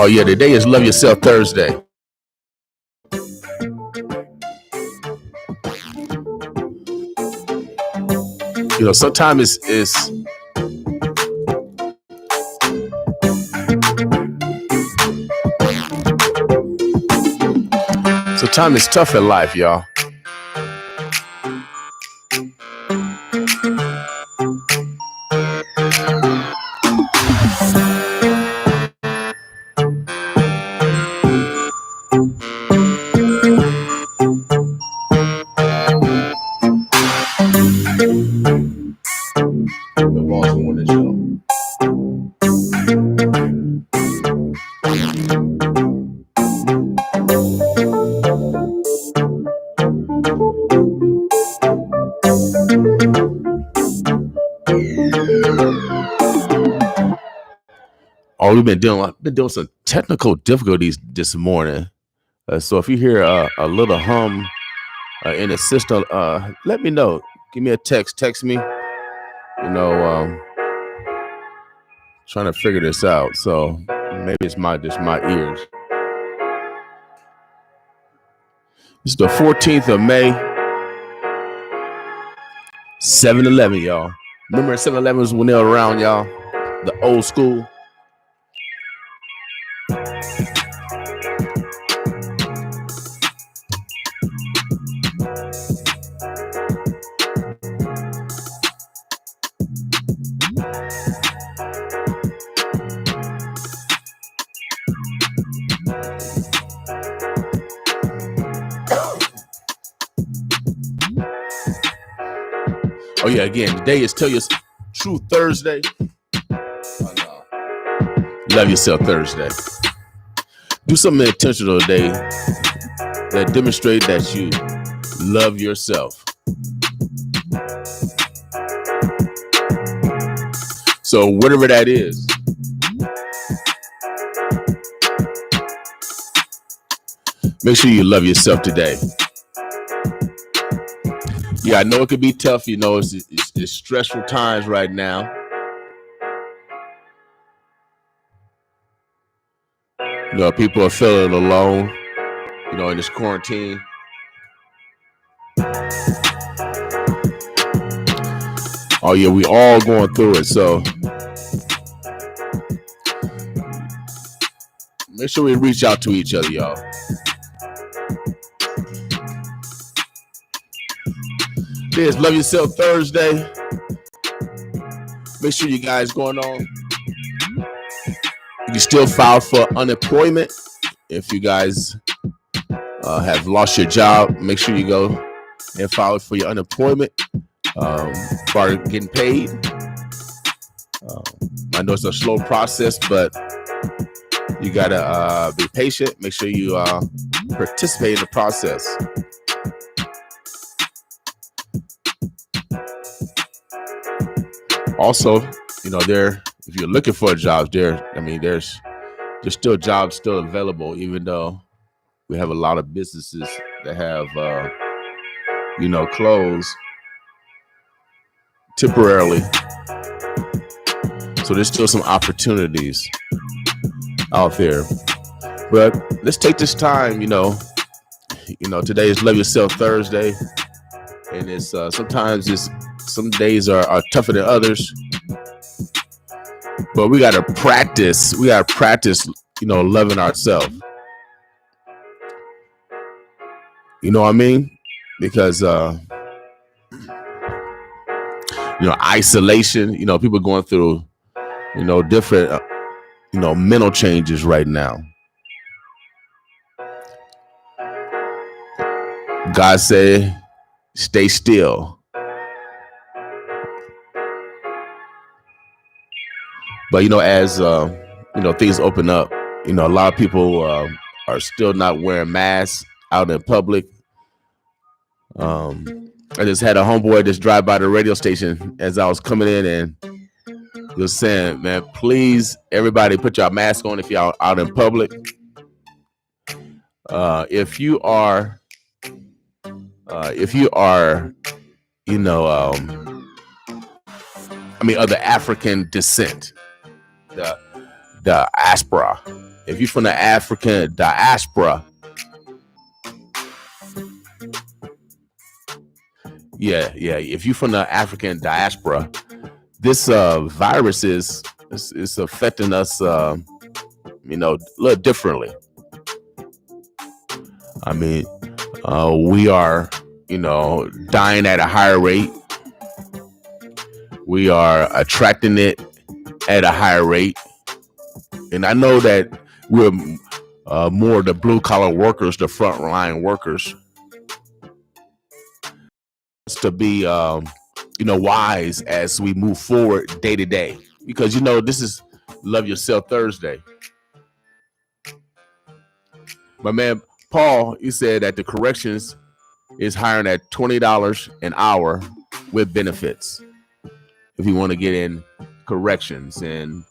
Oh yeah, today is Love Yourself Thursday. You know, sometimes it's tough in life, y'all. The boss wanted to show. Oh, we've been doing some technical difficulties this morning. So if you hear a little hum in the system, let me know. Give me a text. Text me. You know, trying to figure this out. So maybe it's just my ears. It's the 14th of May. 7-Eleven, y'all. Remember 7-Elevens when they were around, y'all? The old school. Oh yeah, again, today is Tell Your Truth Thursday. Love Yourself Thursday. Do something intentional today that demonstrate that you love yourself. So whatever that is, make sure you love yourself today. Yeah, I know it could be tough. You know, it's stressful times right now. You know, people are feeling alone, you know, in this quarantine. Oh yeah, we all going through it. So make sure we reach out to each other, y'all. This Love Yourself Thursday. Make sure you guys going on. You can still file for unemployment if you guys have lost your job. Make sure you go and file for your unemployment. Start getting paid. I know it's a slow process, but you gotta be patient. Make sure you participate in the process. Also, you know, if you're looking for jobs, there's still jobs still available, even though we have a lot of businesses that have closed temporarily. So there's still some opportunities out there. But let's take this time, today is Love Yourself Thursday, and it's sometimes some days are tougher than others. But we gotta practice. Loving ourselves. You know what I mean? Because isolation. People going through different mental changes right now. God said, "Stay still." But as things open up, a lot of people are still not wearing masks out in public. I just had a homeboy just drive by the radio station as I was coming in, and he was saying, "Man, please, everybody, put your mask on if y'all out in public. If you are, of the African descent, the diaspora. If you're from the African diaspora, if you're from the African diaspora, this virus is affecting us, a little differently. We are, dying at a higher rate. We are attracting it at a higher rate. And I know that we're more the blue collar workers, the front line workers, to be, wise as we move forward day to day, because, this is Love Yourself Thursday. My man, Paul, he said that the corrections is hiring at $20 an hour with benefits if you want to get in corrections. And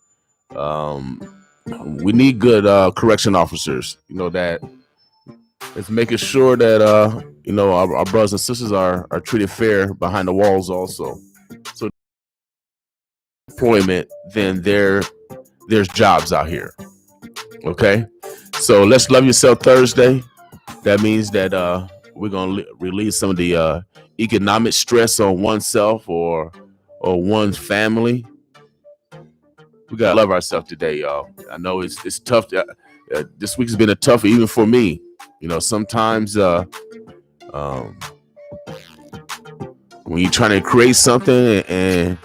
we need good correction officers, that is making sure that our brothers and sisters are treated fair behind the walls also. So employment, then there's jobs out here. Okay, so let's Love Yourself Thursday. That means that we're gonna release some of the economic stress on oneself or one's family. We gotta love ourselves today, y'all. I know it's tough. This week has been a tough, even for me. Sometimes when you're trying to create something and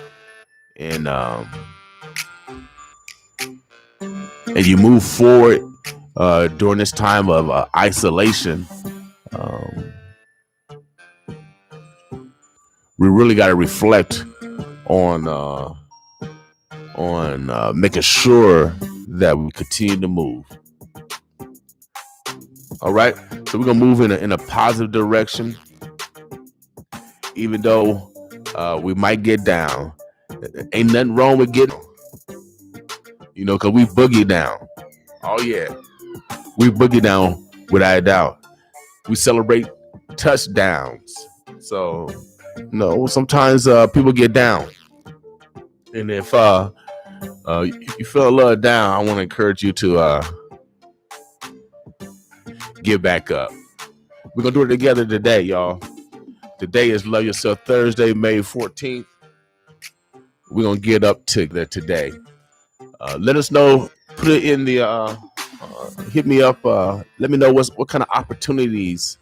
you move forward during this time of isolation, we really got to reflect on making sure that we continue to move. All right, so we're gonna move in a positive direction, even though we might get down. Ain't nothing wrong with getting, because we boogie down. Oh yeah, we boogie down without a doubt. We celebrate touchdowns. So sometimes people get down, and if you feel a little down, I want to encourage you to get back up. We're gonna do it together today, y'all. Today is Love Yourself Thursday, May 14th. we're gonna get up to that today. Let us know. Put it in the. Hit me up. Let me know what kind of opportunities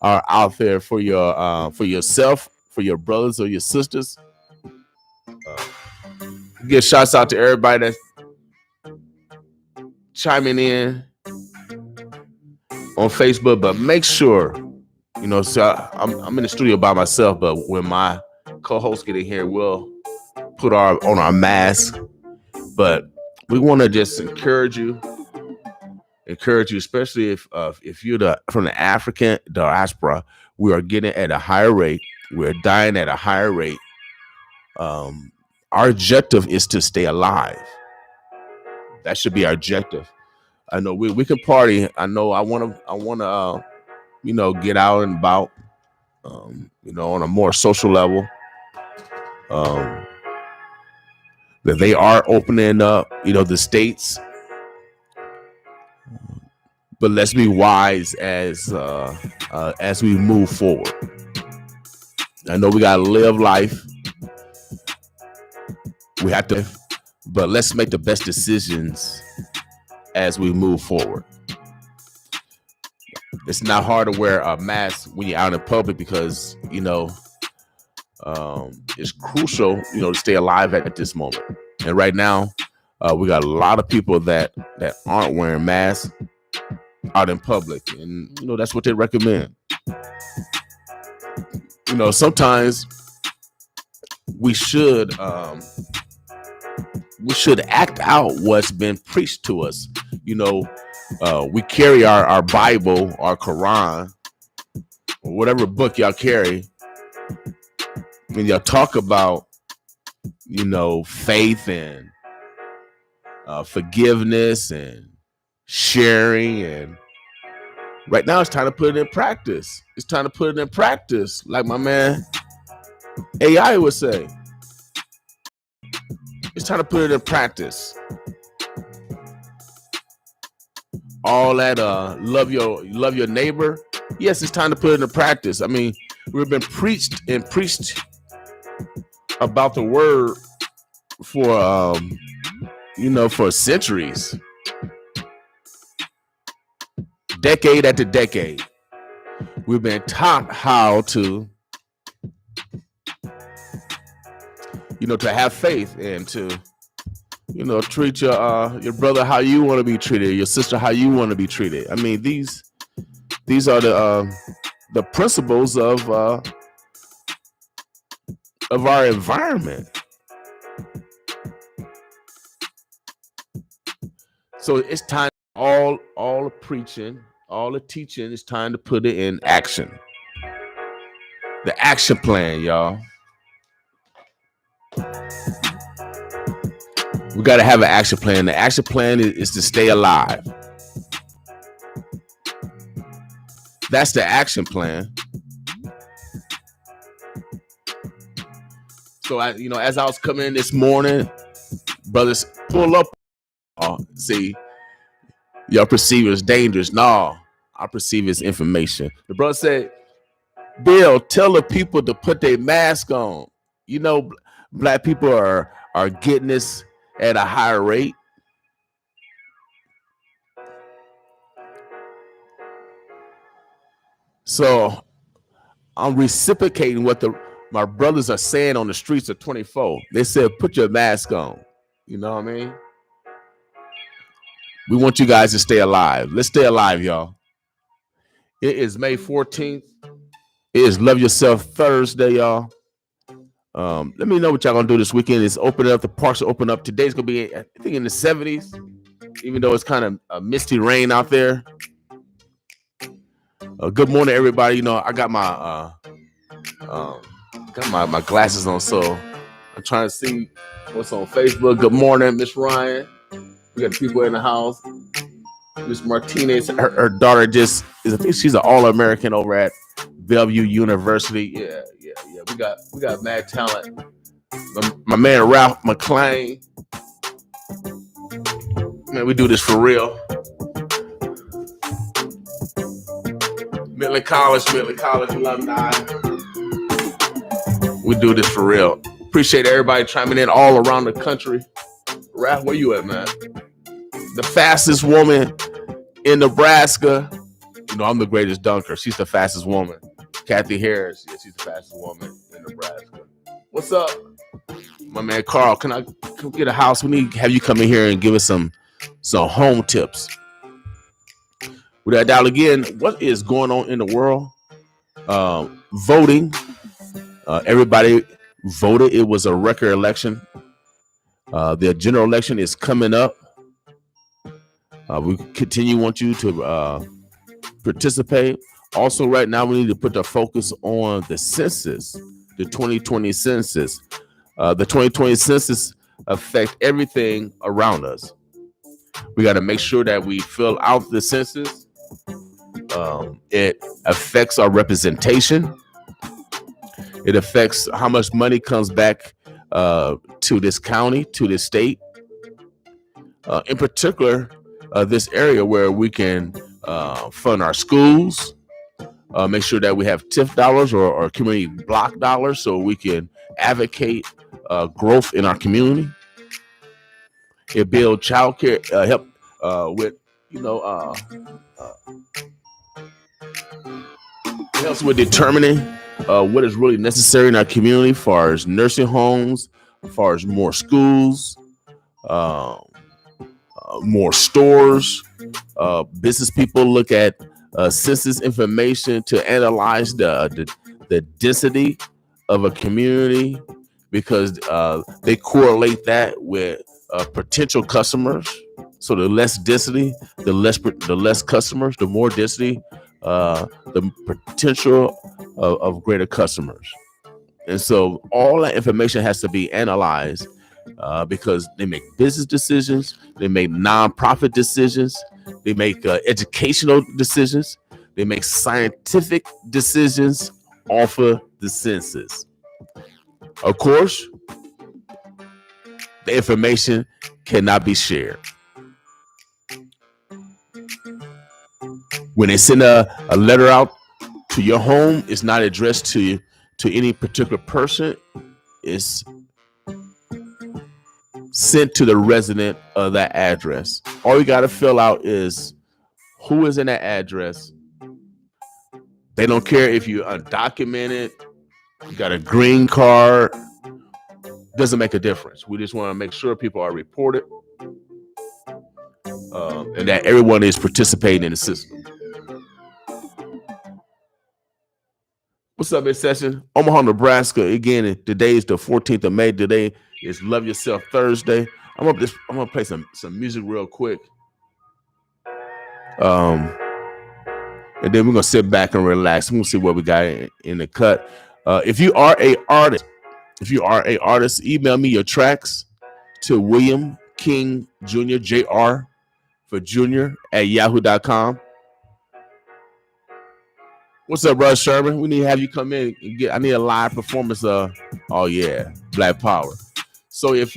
are out there for for yourself, for your brothers or your sisters. Give shouts out to everybody that's chiming in on Facebook, but make sure So I'm in the studio by myself, but when my co-hosts get in here, we'll put on our mask. But we want to just encourage you, especially if you're from the African diaspora. We are getting at a higher rate. We're dying at a higher rate. Our objective is to stay alive. That should be our objective. I know we can party. I know I want to get out and about. On a more social level. That they are opening up, the states. But let's be wise as we move forward. I know we gotta live life. We have to, but let's make the best decisions as we move forward. It's not hard to wear a mask when you're out in public because it's crucial, to stay alive at this moment. And right now, we got a lot of people that aren't wearing masks out in public, and that's what they recommend. Sometimes we should act out what's been preached to us. We carry our Bible, our Quran, or whatever book y'all carry, and y'all talk about faith and forgiveness and sharing, and right now it's time to put it in practice. It's time to put it in practice, like my man AI would say. It's time to put it in practice. All that love your neighbor. Yes, it's time to put it in practice. I mean, we've been preached about the word for for centuries, decade after decade. We've been taught how to to have faith and to treat your brother how you want to be treated, your sister how you want to be treated. I mean, these are the principles of our environment. So it's time, all the preaching, all the teaching, it's time to put it in action. The action plan, y'all. We got to have an action plan. The action plan is to stay alive. That's the action plan. So as I was coming in this morning, brothers, pull up. See, y'all perceive it as dangerous. No, I perceive it as information. The brother said, Bill, tell the people to put their mask on. Black people are getting this at a higher rate. So I'm reciprocating what my brothers are saying on the streets of 24. They said, put your mask on. You know what I mean? We want you guys to stay alive. Let's stay alive, y'all. It is May 14th. It is Love Yourself Thursday, y'all. Let me know what y'all gonna do this weekend. It's opening up. The parks are open up. Today's gonna be, I think, in the 70s, even though it's kind of a misty rain out there. Good morning, everybody. I got my my glasses on, so I'm trying to see what's on Facebook. Good morning, Miss Ryan. We got people in the house. Miss Martine, her daughter I think she's an All-American over at Bellevue University. Yeah. We got mad talent. My man Ralph McClain. Man, we do this for real. Midland College alumni. We do this for real. Appreciate everybody chiming in all around the country. Raph, where you at, man? The fastest woman in Nebraska. I'm the greatest dunker. She's the fastest woman. Kathy Harris, yeah, she's the fastest woman in Nebraska. What's up, my man Carl? Can I come get a house? We need to have you come in here and give us some home tips. With that dial again, what is going on in the world? Voting. Everybody voted. It was a record election. The general election is coming up. We want you to participate. Also, right now, we need to put the focus on the census, the 2020 census. The 2020 census affect everything around us. We got to make sure that we fill out the census. It affects our representation. It affects how much money comes back to this county, to this state. In particular, this area where we can fund our schools, make sure that we have TIF dollars or community block dollars so we can advocate growth in our community. It builds child care, help with, it helps with determining what is really necessary in our community as far as nursing homes, as far as more schools, more stores. Business people look at census information to analyze the density of a community because they correlate that with potential customers. So the less density, the less customers, the more density, the potential of greater customers. And so all that information has to be analyzed because they make business decisions, they make nonprofit decisions, they make educational decisions, they make scientific decisions off of the census. Of course, the information cannot be shared. When they send a letter out to your home, it's not addressed to any particular person. It's sent to the resident of that address. All you got to fill out is who is in that address. They don't care if you're undocumented, you got a green card. Doesn't make a difference. We just want to make sure people are reported and that everyone is participating in the system. What's up, Miss Session? Omaha, Nebraska. Again, today is the 14th of May. Today is Love Yourself Thursday. I'm gonna play some music real quick. And then we're gonna sit back and relax. We're gonna see what we got in the cut. If you are an artist, email me your tracks to William King Jr. Jr. for Junior at yahoo.com. What's up, Russ Sherman? We need to have you come in and I need a live performance of Black Power. So if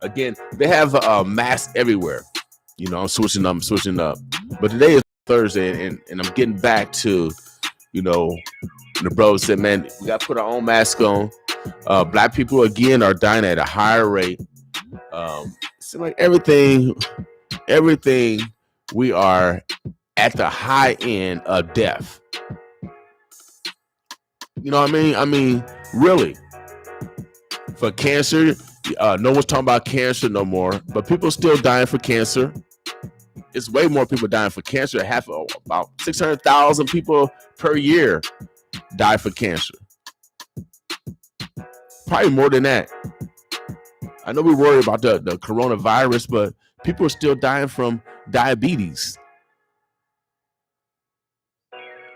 again, they have masks everywhere. I'm switching up. But today is Thursday and I'm getting back to, the bro said, man, we got to put our own mask on. Black people again are dying at a higher rate. Seems like everything we are at the high end of death. You know what I mean? I mean, really. For cancer, no one's talking about cancer no more, but people are still dying for cancer. It's way more people dying for cancer. About 600,000 people per year die for cancer. Probably more than that. I know we worry about the coronavirus, but people are still dying from diabetes,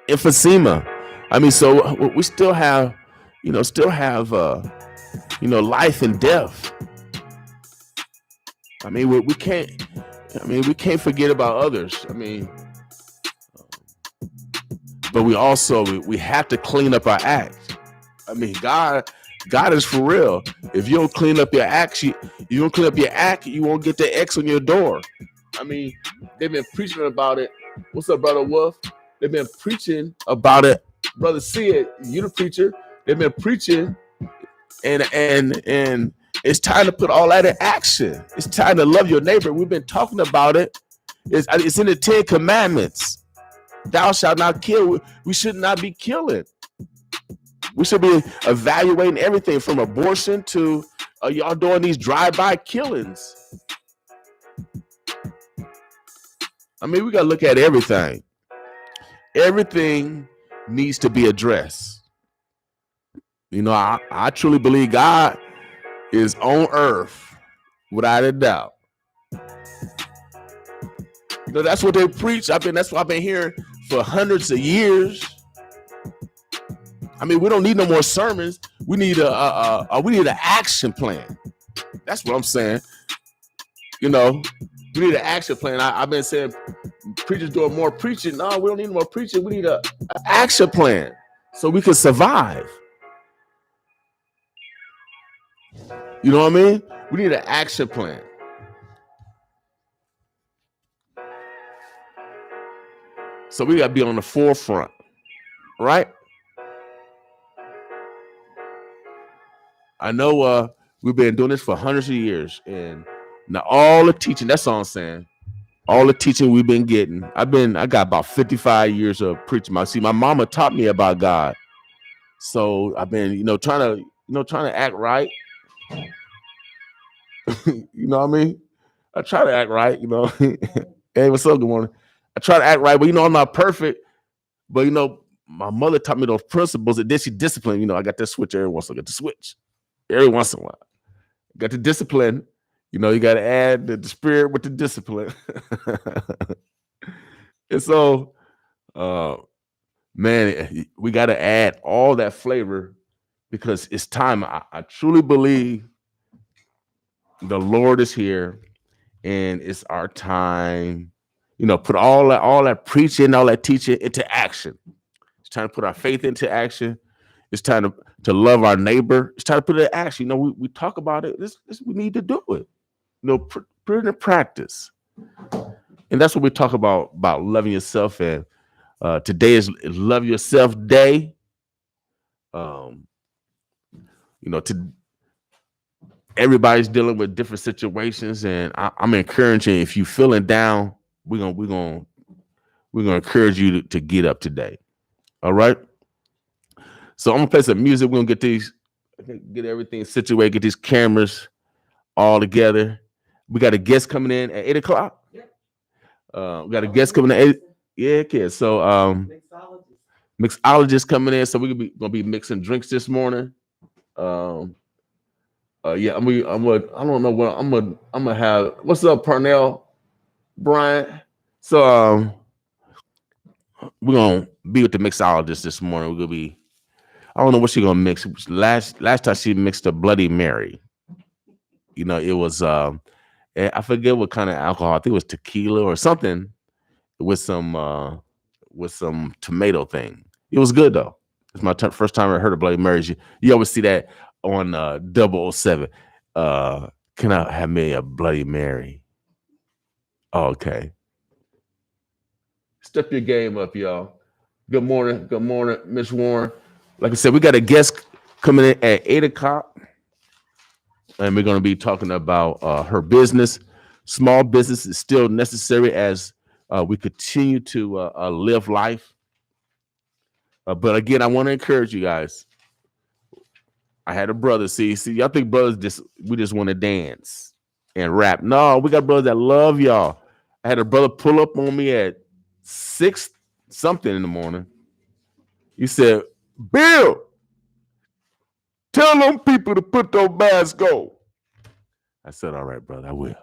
emphysema. I mean, so we still have, life and death. I mean, we can't forget about others. I mean, but we have to clean up our act. I mean, God is for real. If you don't clean up your act, you won't get the X on your door. I mean, they've been preaching about it. What's up, Brother Wolf? They've been preaching about it. Brother Sid, you the preacher. They've been preaching And it's time to put all that in action. It's time to love your neighbor. We've been talking about it. It's in the 10 Commandments. Thou shalt not kill. We should not be killing. We should be evaluating everything from abortion to y'all doing these drive-by killings. I mean, we got to look at everything. Everything needs to be addressed. You know, I truly believe God is on earth without a doubt. You know, that's what they preach. That's what I've been hearing for hundreds of years. I mean, we don't need no more sermons. We need an action plan. That's what I'm saying. You know, we need an action plan. I've been saying preachers doing more preaching. No, we don't need more preaching. We need an action plan so we can survive. You know what I mean? We need an action plan. So we got to be on the forefront, right? I know we've been doing this for hundreds of years, and now all the teaching, that's all I'm saying. All the teaching we've been getting. I got about 55 years of preaching. My mama taught me about God. So I've been, trying to act right. You know what I mean? I try to act right, Hey, what's up? Good morning. I try to act right, but I'm not perfect. But my mother taught me those principles, and then she disciplined. I got to switch every once in a while. I got to switch every once in a while. Got to discipline. You got to add the spirit with the discipline. And so, man, we got to add all that flavor because it's time. I truly believe the Lord is here, and it's our time. Put all that preaching, all that teaching into action. It's time to put our faith into action. It's time to love our neighbor. It's time to put it in action. We talk about it. We need to do it. Put it in practice. And that's what we talk about loving yourself. And today is Love Yourself Day. Everybody's dealing with different situations, and I'm encouraging. If you're feeling down, we're gonna encourage you to get up today. All right. So I'm gonna play some music. We're gonna get everything situated, get these cameras all together. We got a guest coming in at 8:00. We got a guest coming in at 8. Yeah, kid. So mixologist coming in. So we're gonna be mixing drinks this morning. Yeah, I don't know what I'm gonna have. What's up, Parnell, Brian? So we're gonna be with the mixologist this morning. We're gonna be. I don't know what she's gonna mix. Last time she mixed a Bloody Mary. It was I forget what kind of alcohol. I think it was tequila or something with some tomato thing. It was good though. It's my first time I heard of Bloody Marys. You always see that on 007. Can I have me a Bloody Mary? Oh, okay. Step your game up, y'all. Good morning, Miss Warren. Like I said, we got a guest coming in at 8:00, and we're going to be talking about her business. Small business is still necessary as we continue to live life. But again, I want to encourage you guys. I had a brother. See, y'all think brothers we just want to dance and rap. No, we got brothers that love y'all. I had a brother pull up on me at 6 something in the morning. He said, "Bill, tell them people to put those masks on." I said, "All right, brother, I will."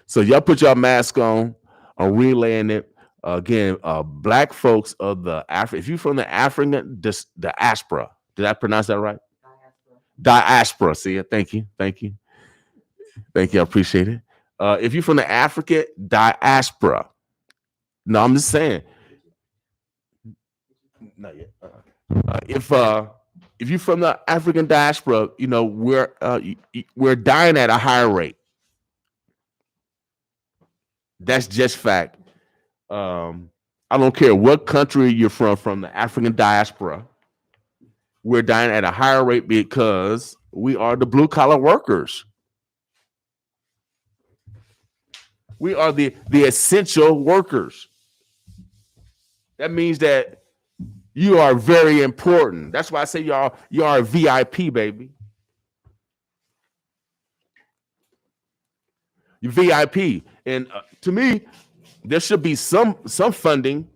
So y'all put your mask on. I'm relaying it. Again, black folks of the if you're from the African diaspora, did I pronounce that right? Diaspora. See, thank you. I appreciate it. If you're from the African diaspora, no, I'm just saying. Not yet. If you're from the African diaspora, we're dying at a higher rate. That's just fact. I don't care what country you're from the African diaspora. We're dying at a higher rate because we are the blue collar workers. We are the essential workers. That means that you are very important. That's why I say you are a VIP, baby. You VIP, and to me, there should be some funding.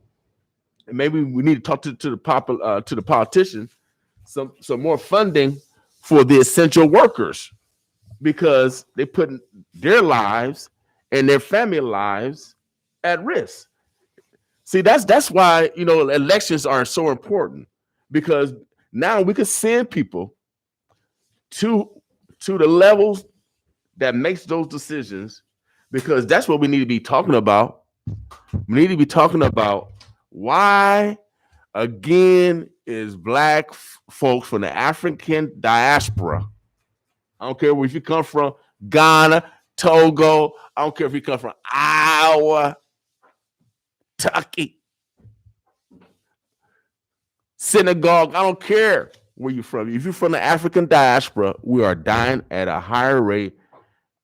And maybe we need to talk to the politicians, some more funding for the essential workers, because they put their lives and their family lives at risk. See, that's why elections are so important, because now we can send people to the levels that makes those decisions, because that's what we need to be talking about. We need to be talking about why again is black folks from the African diaspora. I don't care if you come from Ghana, Togo. I don't care if you come from Iowa, Turkey, Senegal. I don't care where you're from. If you're from the African diaspora, we are dying at a higher rate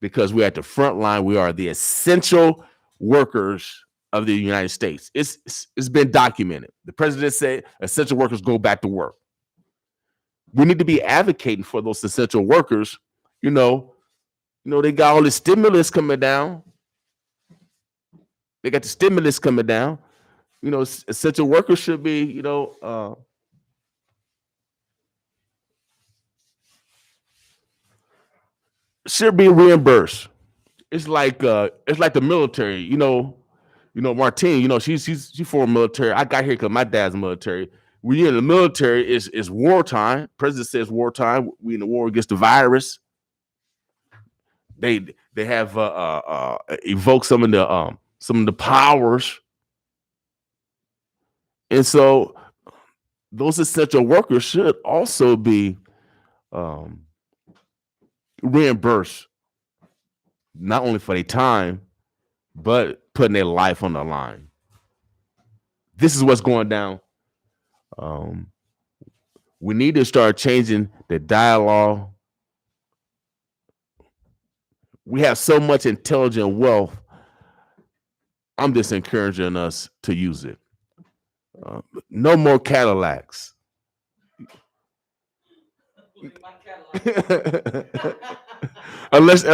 because we're at the front line. We are the essential workers of the United States. It's been documented. The president said essential workers go back to work. We need to be advocating for those essential workers. They got all the stimulus coming down. They got the stimulus coming down. Essential workers should be, should be reimbursed. It's like the military. Martine. She's former military. I got here because my dad's military. When you're in the military, it's wartime. President says wartime. We in the war against the virus. They have evoked some of the powers, and so those essential workers should also be reimbursed, not only for their time, but putting their life on the line. This is what's going down. We need to start changing the dialogue. We have so much intelligent wealth. I'm just encouraging us to use it. No more Cadillacs. unless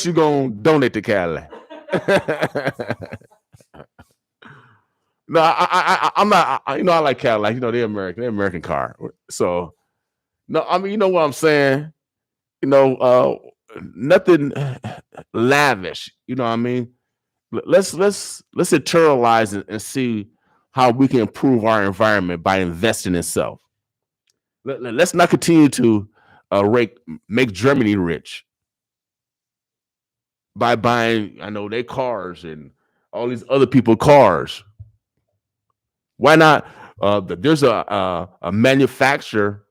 you're gonna donate the Cadillac. No, I'm not. I like Cadillac. They're American car. So no, I mean, you know what I'm saying. Nothing lavish. You know what I mean. Let's internalize and see how we can improve our environment by investing in self. Let's not continue to make Germany rich by buying, their cars and all these other people's cars. Why not? There's a manufacturer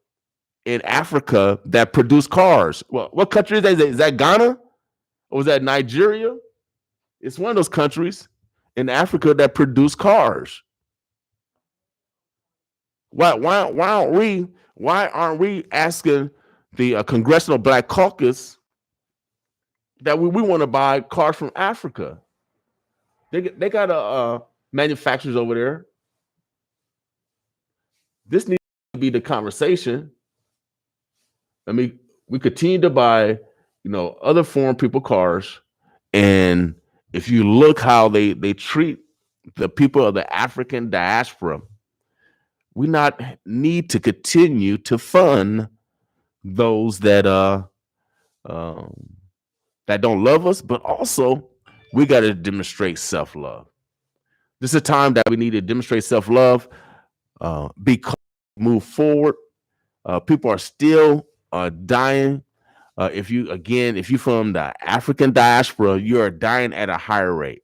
in Africa that produce cars. Well, what country is that? Is that Ghana? Or was that Nigeria? It's one of those countries in Africa that produce cars. Why aren't we asking the Congressional Black Caucus that we want to buy cars from Africa? They got manufacturers over there. This needs to be the conversation. I mean, we continue to buy, other foreign people cars, and if you look how they treat the people of the African diaspora, we not need to continue to fund those that don't love us, but also we got to demonstrate self-love. This is a time that we need to demonstrate self-love, because move forward. People are still dying. If you from the African diaspora, you are dying at a higher rate.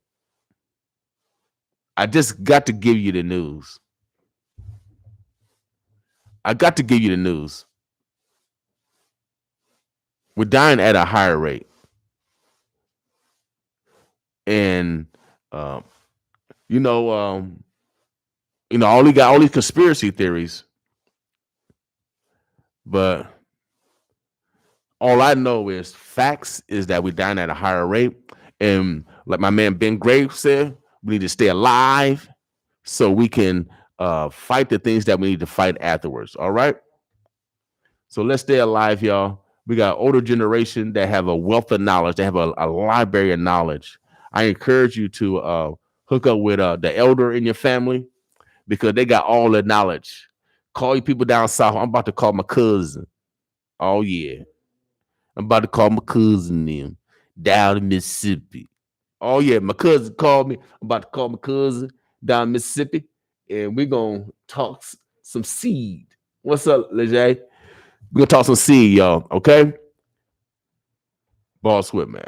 I just got to give you the news. We're dying at a higher rate. And all these conspiracy theories. But all I know is facts is that we're dying at a higher rate. And like my man Ben Graves said, we need to stay alive so we can fight the things that we need to fight afterwards. All right. So let's stay alive, y'all. We got older generation that have a wealth of knowledge. They have a library of knowledge. I encourage you to hook up with the elder in your family because they got all the knowledge. Call your people down south. I'm about to call my cousin. Oh yeah, I'm about to call my cousin them down in Mississippi. Oh yeah, my cousin called me. I'm about to call my cousin down in Mississippi, and we're gonna talk some seed. What's up, Leger? We're gonna talk some seed, y'all. Okay, Boss with man.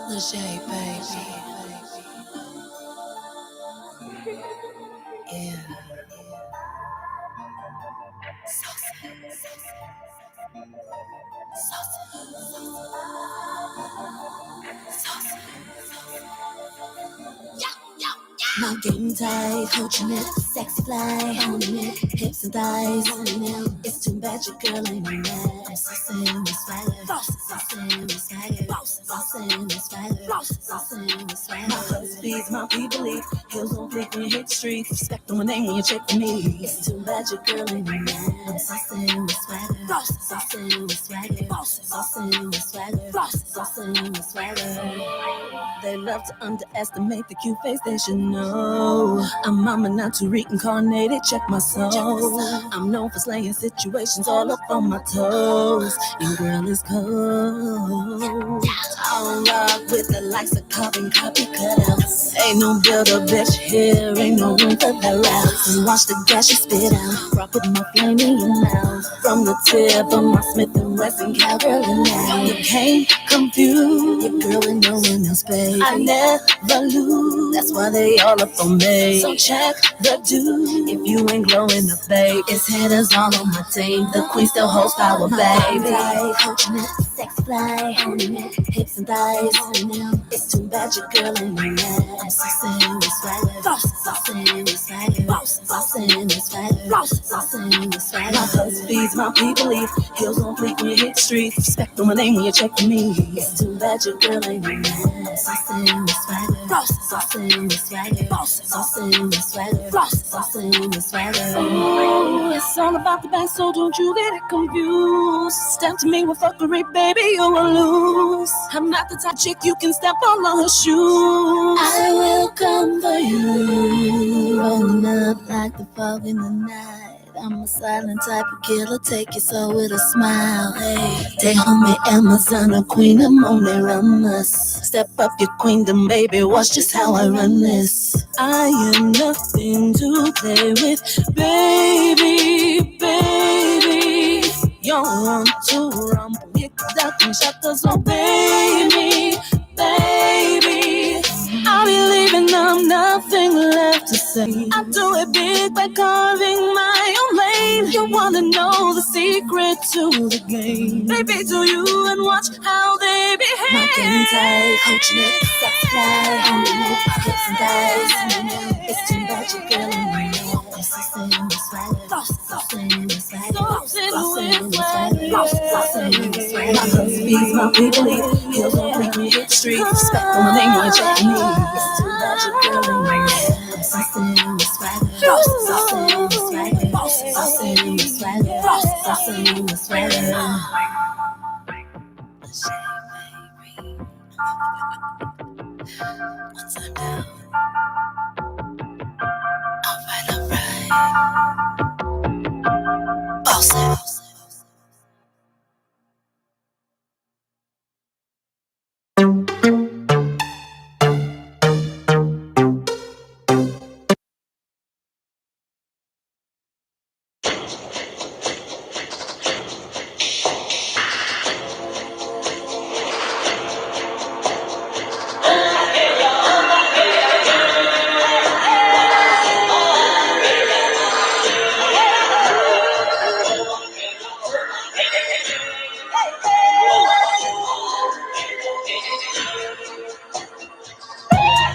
Leger, baby. Yeah. My game tight, coaching it, sexy fly, owning it, hips and thighs, owning it. It's too bad your girl ain't in that. Saucing with swagger, saucing with swagger, saucing with swagger, saucing with swagger. My heart speeds, my people believe. Hills on fleek when you hit the streets. Respect on my name when you check for me. It's too bad your girl ain't in that. Saucing with swagger, saucing with swagger, saucing with swagger, saucing with swagger. They love to underestimate the cute face, they should know. I'm mama not too reincarnated, check my soul. I'm known for slaying situations all up on my toes. And girl is cold. I don't rock with the likes of carbon copy cutouts. Ain't no builder bitch here, ain't no room for the routes. And watch the gas you spit out, rock with my flame in your mouth. From the tip of my Smith & Wesson cowgirl and now you can't confuse your girl and no one else, baby. I never lose, that's why they all up on me. So check the dude, if you ain't glowing up, babe. It's headers all on my team, the queen still holds power, baby. Coaching it, sex fly, owning it, hips and thighs, owning it. It's too bad your girl ain't in that. Saucing with swagger, saucing with swagger, saucing with swagger, saucing with swagger. My husband feeds my people eat, heels on fleek when you hit the streets. Respect on my name when you check for me. It's too bad your girl ain't in that. Saucing with swagger, saucing with swagger, saucing with swagger, saucing with swagger. Oh, it's all about the back, so don't you get it confused. Step to me with fuckery, baby, you will lose. I'm not the type chick you can step all on her shoes. I will come for you, rolling up like the fog in the night. I'm a silent type of killer, take your soul with a smile. Hey, take home my Amazon, a queen, I'm on there, run us. Step up your queendom, baby, watch just how I run this. I am nothing to play with, baby, baby. You want to rumble, you duck and shut the so baby, baby. I'll be leaving, I'm nothing left to say. I do it big by carving my own lane. You wanna know the secret to the game? Baby, do you and watch how they behave. My game tight, coaching it, sex fly, owning it, hips and thighs. It's too bad your girl ain't in it. Saucing with swagger, saucing with swagger, saucing with swagger, saucing with swagger. My husband feeds my people eat, heels on fleek when you hit the streets. Respect on my name when you check me. It's too bad your girl ain't in it. Saucing with swagger, saucing with swagger, saucing with swagger, saucing with swagger. One time now. Alright. Boss it.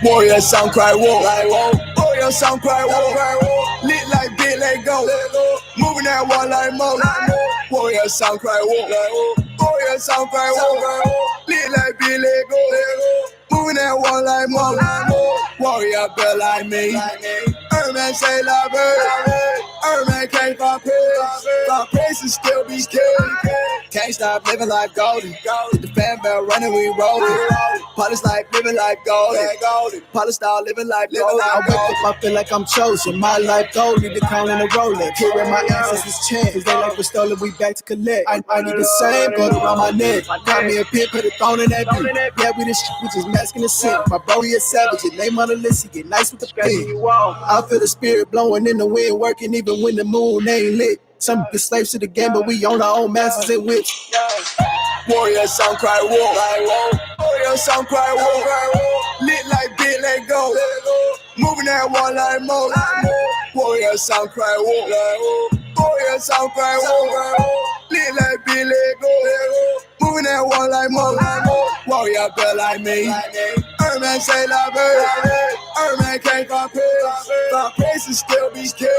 Warrior sound cry wolf. Warrior sound cry wolf. Lit like bit, let go. Moving that wall like Mo. Warrior sound cry wolf. Warrior sound cry wolf. Lit like bit, let go. Moving that wall like Mo. Warrior built like me. Herman say la bird. Herman can't find praise. Find praise and still be scared. Can't stop living like Goldie. Hit the fan bell running, we rollin'. Polish like living like Goldie. Polish style living like Goldie. I wake up, I feel like I'm chosen. My life Goldie, the crown and the Rolex. Here where my ancestors chant. They like was stolen, we back to collect. I need the same, go around my neck. Got me a pin, put a thorn in that beat. Yeah, we just masking the sin. My bro, he a savage, his name on the list, he get nice with the pen. I feel the spirit blowing in the wind, working even when the moon ain't lit. Some be slaves to the game, but we own our own masters and whips. Warrior sound cry wolf. Warrior sound cry wolf. Lit like bit, let go. Moving that wall like Mo. Warrior sound cry wolf. Warrior sound cry wolf. Lit like bit, let go. Moving that wall like Mo. Warrior built like me. Herman say la bird. Herman can't find praise. Find praise and still be scared.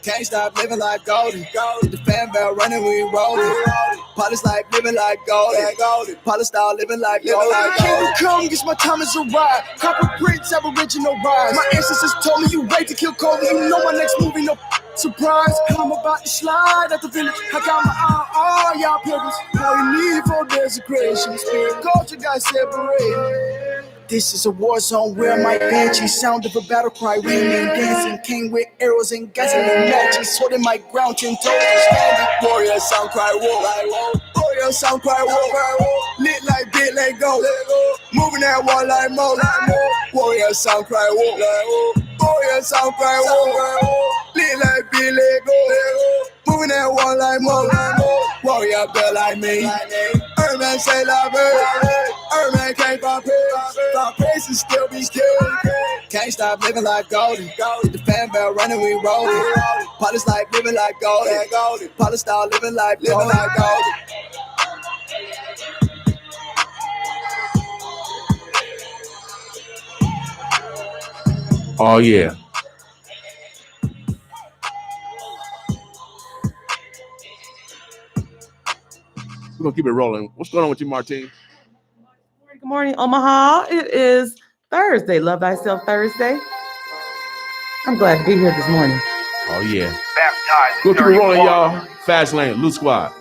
Can't stop living like Goldie. Hit the fan bell running, we rollin'. Polish like living like Goldie. Polish style living like Goldie. Kingdom come, guess my time is arrived. Copper bricks, aboriginal rise. My ancestors told me you wait to kill Kobe. You know my next movie, no surprise. I'm about to slide at the village. I got my eye on all y'all pilgrims. All you need for desecration. Spirit culture got separated. This is a war zone where my banshee sound of a battle cry. Ringing and dancing, king with arrows and gasoline matches. Holding my ground, 10 toes standing. Warrior sound cry wolf. Warrior sound cry wolf. Lit like bit, let go. Moving that wall like Mo. Warrior sound cry wolf. Warrior sound cry wolf. Lit like bit, let go. Moving that wall like Mo. Warrior built like me. Herman say la bird. Herman can't find praise. Find praise and still be scared. Can't stop living like Goldie. Hit the fan bell running, we rollin'. Polish like living like Goldie. Polish style living like Goldie. Oh yeah. We're gonna keep it rolling. What's going on with you, Martine? Good morning, Omaha. It is Thursday, Love Thyself Thursday. I'm glad to be here this morning. Oh yeah. We'll keep it rolling, y'all. Fast Lane, Loose Squad.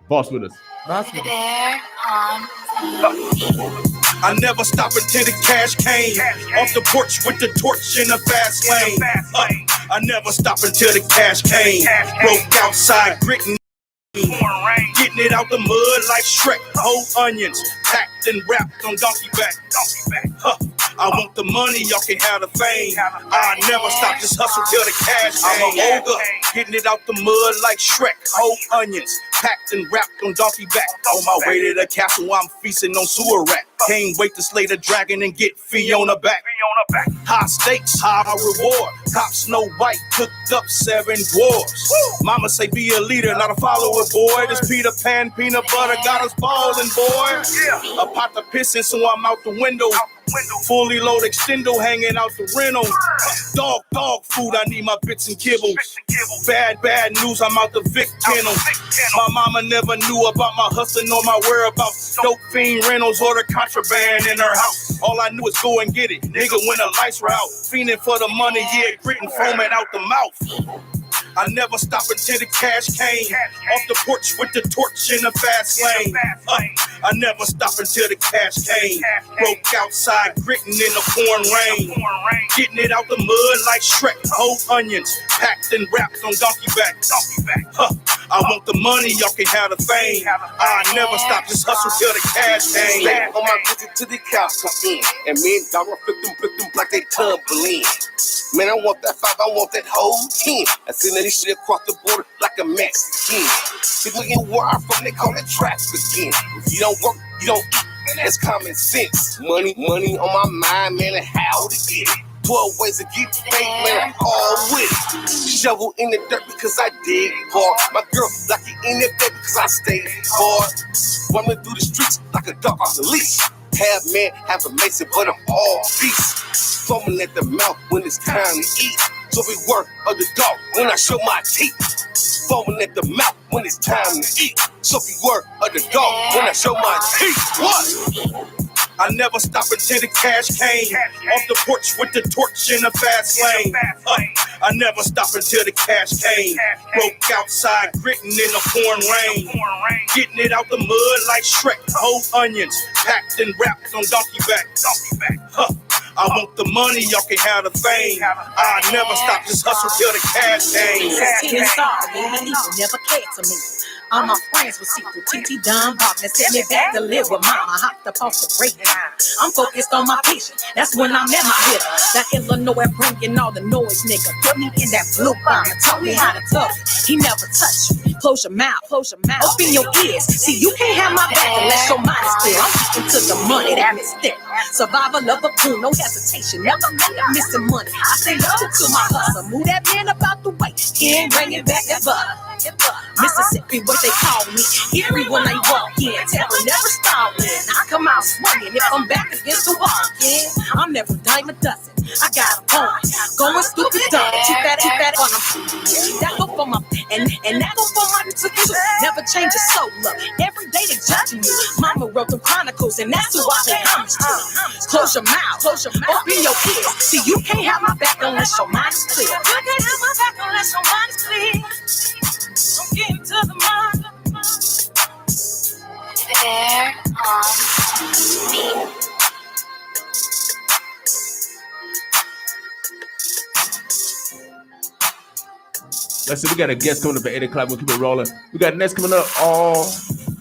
Boss with us. I never stop until the cash came. Off the porch with the torch in the fast lane. I never stop until the cash came. Broke outside, gritting. Getting it out the mud like Shrek. Whole onions packed and wrapped on donkey back. I want the money, y'all can have the fame. I never stop, just hustle till the cash. I'm a ogre, getting it out the mud like Shrek. Whole onions packed and wrapped on donkey back. On my way to the castle, I'm feasting on sewer rat. Can't wait to slay the dragon and get Fiona back. High stakes, high reward. Cop Snow White cooked up 7 dwarves. Mama say be a leader, not a follower, boy. This Peter Pan peanut butter got us ballin', boy. A pot of pissing, so I'm out the window. Fully loaded extendo hanging out the rental. Dog food, I need my bits and kibbles. Bad news, I'm out the Vic kennel. My mama never knew about my hustling or my whereabouts. Dope fiend rentals or the contraband in her house. All I knew was go and get it, nigga, when the lights were out. Fiending for the money, yeah, gritting foaming out the mouth. I never stop until the cash came. Off the porch with the torch in the fast lane. I never stop until the cash came. Broke outside, gritting in the pouring rain. Getting it out the mud like Shrek. Whole onions packed and wrapped on donkey back. I want the money, y'all can have the fame. I never stop, just hustle till the cash came. On my visit to the couch, and me and dog flip them like they tumbling. Man, I want that 5, I want that whole 10. I seen that shit across the border like a Mexican. People get wire from, they call it trafficking. If you don't work, you don't eat. That's common sense. Money on my mind, man, and how to get it. 12 ways to get paid, man, I'm all with it. Shovel in the dirt because I dig hard. My girl lucky in the bed because I stay hard. Running through the streets like a dog off the leash. half man, half a mason, but I'm all beast. Foaming at the mouth when it's time to eat. So we work of the dog when I show my teeth. Foaming at the mouth when it's time to eat. So we work of the dog when I show my teeth. What? I never stop until the cash came. Off the porch with the torch in the fast lane. I never stop until the cash came. Broke outside, gritting in the pouring rain. Getting it out the mud like Shrek. Whole onions, packed and wrapped on donkey back. I want the money, y'all can have the fame. I never stop, just hustle till the cash came. Getting started, and people never cared to me. All my friends were secret, TT Don Wagner sent me back to live with mama, hopped up off the break. I'm focused on my patient, that's when I met my hitter. That Illinois bringing all the noise, nigga. Put me in that blue bomber, taught me how to tough it. He never touched you, close your mouth, open your ears. See, you can't have my back unless your mind is clear. I'm sticking to the money, that is thick. Survival of a crew, no hesitation, never made a missing money. I say love to my hustle, move that man about the way, and bring it back that butter. Mississippi, what they call me. Eerie when they walk in, terror never stalling. I come out swinging if I'm back against the wall. Yeah, I'm never dime a dozen. I got a point, going stupid dumb. Too fat on them. That go for my and that go for my too. Never change a soul up. Every day they judging you. Mama wrote the chronicles, and that's who I pay homage to. Close your mouth, open your ears. See, you can't have my back unless your mind is clear. You can't have my back unless your mind is clear. I'm getting to the mind. Fair on me. Let's see, we got a guest coming up at 8 o'clock. We'll keep it rolling. We got next coming up.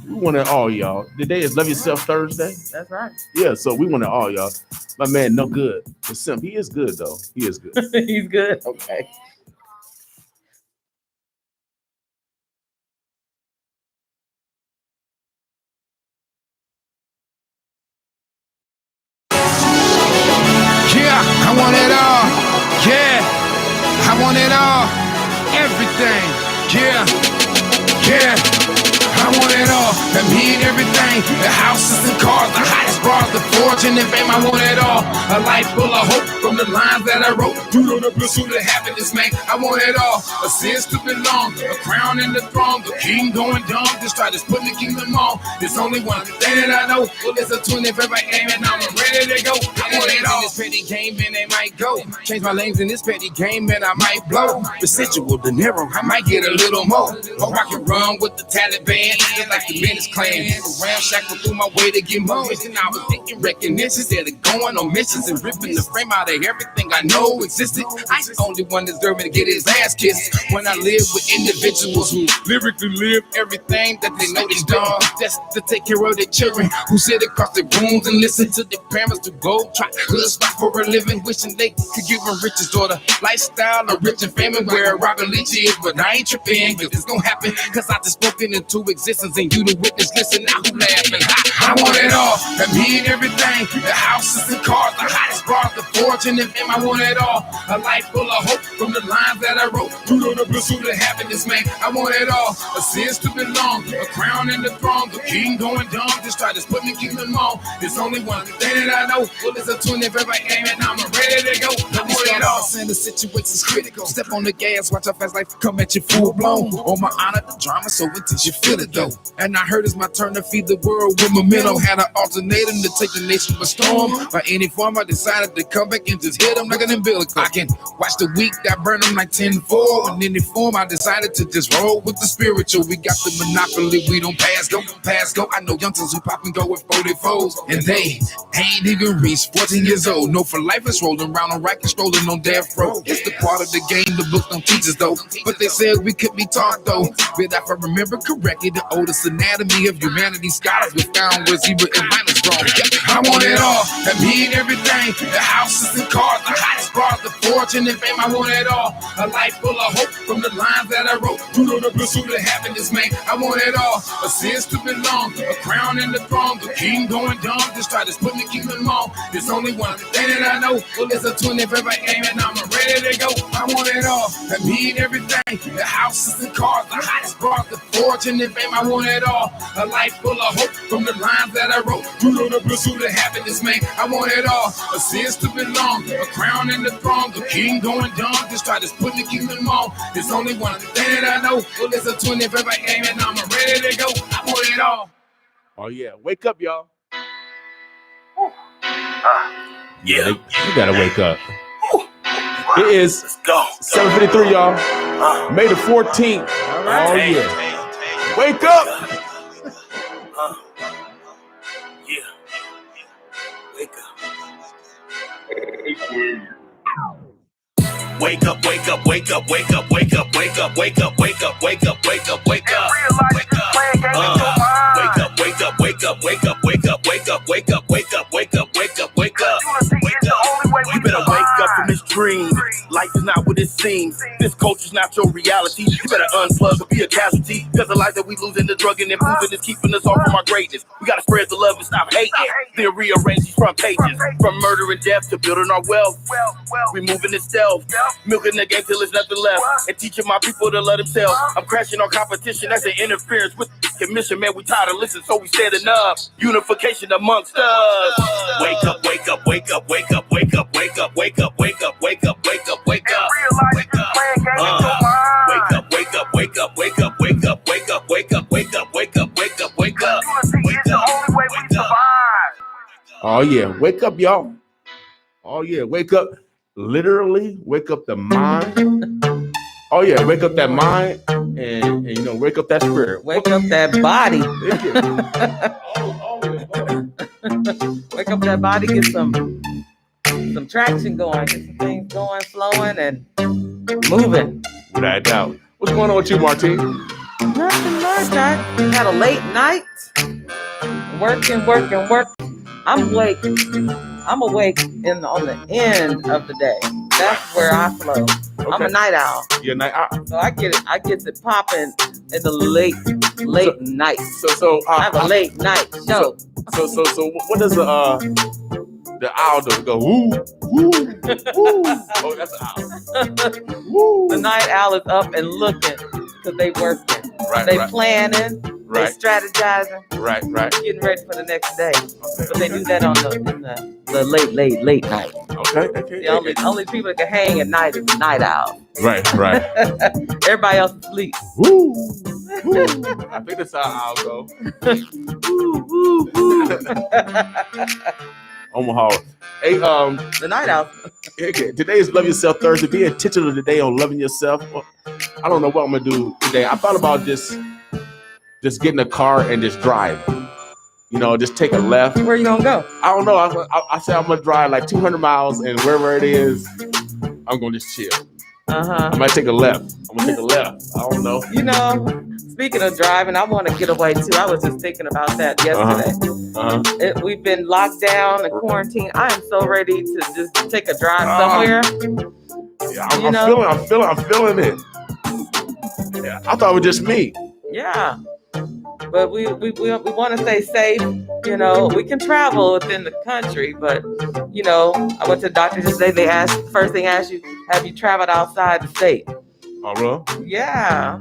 We want it all, y'all. Today is Love Yourself Thursday. That's right. Yeah, so we want it all, y'all. My man, no good. The simp, he is good, though. He is good. He's good. Okay. Yeah, I want it all. Yeah, I want it all. Everything. Yeah, yeah. I want it all. That mean everything. The houses and cars, the hottest bars, the fortune and fame. I want it all. A life full of hope from the lines that I wrote. You know the pursuit of happiness, man. I want it all. A sense to belong, a crown and the throne. The king going dumb, just try to put the kingdom on. There's only one thing that I know. Well, it's a 25th aim and I'm ready to go. I want it all. In this petty game and they might go. Change my lanes in this petty game and I might blow. Residual dinero, I might get a little more. Or I can run with the Taliban, just like the Menace clan. Around shackle through my way to get more. And I was thinking recognition instead of going on missions and ripping the frame out of everything I know existed. I the only one deserving to get his ass kissed. When I live with individuals who lyrically live everything that they know they done, just to take care of their children who sit across their rooms and listen to their parents to go try hustle for a living, wishing they could give them riches or the lifestyle of rich and famous where Robert Leach is. But I ain't tripping, cause it's gonna happen, cause I just spoken into existence and you the witness. Listen, now who laughing? I want it all. That mean everything. The houses and cars, the hottest bars, the fortune and fame. I want it all. A life full of hope from the lines that I wrote. You know the pursuit of happiness, man. I want it all. A sense to belong, a crown and the throne. The king going dumb, just try to put me kingdom on. There's only one thing that I know. Well, it's a 25th aim and I'm ready to go. I want it all. The situation's critical. Step on the gas, watch how fast life come at you full blown. On my honor, the drama, so intense you feel it though. And I heard it's my turn to feed the world with momentum. Had an alternator to take the nation by storm. By any form, I decided to come back and just hit them like an umbilical. I can watch the week that burn them like 10-4. In any form, I decided to just roll with the spiritual. We got the monopoly, we don't pass go. I know youngsters who pop and go with 44s, and they ain't even reached 14 years old. No, for life is rolling around on rack and strolling on death row. It's the part of the game the book don't teach us though. But they said we could be taught though. But if I remember correctly, the oldest anatomy of humanity scholars we found was even minus wrong. I want it all. That mean everything. The houses and cars, the hottest bars, the fortune and fame. I want it all. A life full of hope from the lines that I wrote. You know the pursuit of happiness, man. I want it all. A sense to belong, a crown and the throne. The king going dumb, just try to put the kingdom on. There's only one thing that I know. Well, it's a 25th aim and I'm ready to go. I want it all. That mean everything. The houses and cars, the hottest bars, the fortune and fame. I want it all. A life full of hope from the lines that I wrote. You on the pursuit of happiness, man. I want it all. A sense to belong, a crown and the throne. The king going dumb, just try to put the kingdom on. There's only one thing that I know. Well, it's a 25th game and I'm ready to go. I want it all. Oh yeah, wake up, y'all. Yeah. You gotta wake up. It is Let's go. 7:53, y'all. May the 14th. Oh yeah. Wake up. Yeah. Wake up. Wake up, wake up, wake up, wake up, wake up, wake up, wake up, wake up, wake up, wake up, wake up. Wake up, wake up, wake up, wake up, wake up, wake up, wake up, wake up, wake up, wake up, wake up, wake up. You better wake up from this dream. Life is not what it seems. This culture's not your reality. You better unplug or be a casualty. Cause the life that we lose in the drug and improving is keeping us off from our greatness. We gotta spread the love and stop hating. Then rearrange these front pages. From murder and death to building our wealth. We moving in stealth. Milking the game till there's nothing left. And teaching my people to love themselves. I'm crashing on competition. That's an interference with the commission. Man, we tired of listening, so we standing up. Unification amongst us. Wake up, wake up, wake up, wake up, wake up, wake up, wake up, wake up, wake up, wake up, wake up, wake up. Wake up, wake up, wake up, wake up, wake up, wake up, wake up, wake up, wake up, wake up, wake up, wake up, wake up. Oh yeah, wake up, y'all. Oh yeah, wake up. Literally, wake up the mind. Oh yeah, wake up that mind and you know, wake up that spirit. Wake up that body. Wake up that body, get some traction going, get some things going, flowing, and moving. Without a doubt. What's going on with you, Martine? Nothing much. I had a late night. Working. I'm awake on the end of the day. That's where I flow. Okay. I'm a night owl. You're a night owl. So I get it popping in the late night. So I have a late night show. So what does the owl do? Go woo, woo, woo. Oh, that's an owl. Woo. The night owl is up and looking because they working. Right, they right. planning. Right. They strategizing. Right. Getting ready for the next day. But they do that in the late night. Okay. The only people that can hang at night is the night owl. Right. Everybody else is asleep. Woo. Woo. I think that's how I'll go. Woo. Omaha. Hey, The night owl. Today is Love Yourself Thursday. Be intentional today on loving yourself. I don't know what I'm gonna do today. I thought about just getting a car and just drive. You know, just take a left. Where you gonna go? I don't know. I said I'm gonna drive like 200 miles, and wherever it is, I'm gonna just chill. I might take a left. I'm gonna take a left. I don't know. You know, speaking of driving, I want to get away too. I was just thinking about that yesterday. We've been locked down and quarantined. I am so ready to just take a drive somewhere. Yeah, I'm feeling it. Yeah, I thought it was just me. Yeah. But we want to stay safe. You know, we can travel within the country, but you know, I went to the doctor yesterday. They first thing asked you, have you traveled outside the state? Oh, really? Yeah,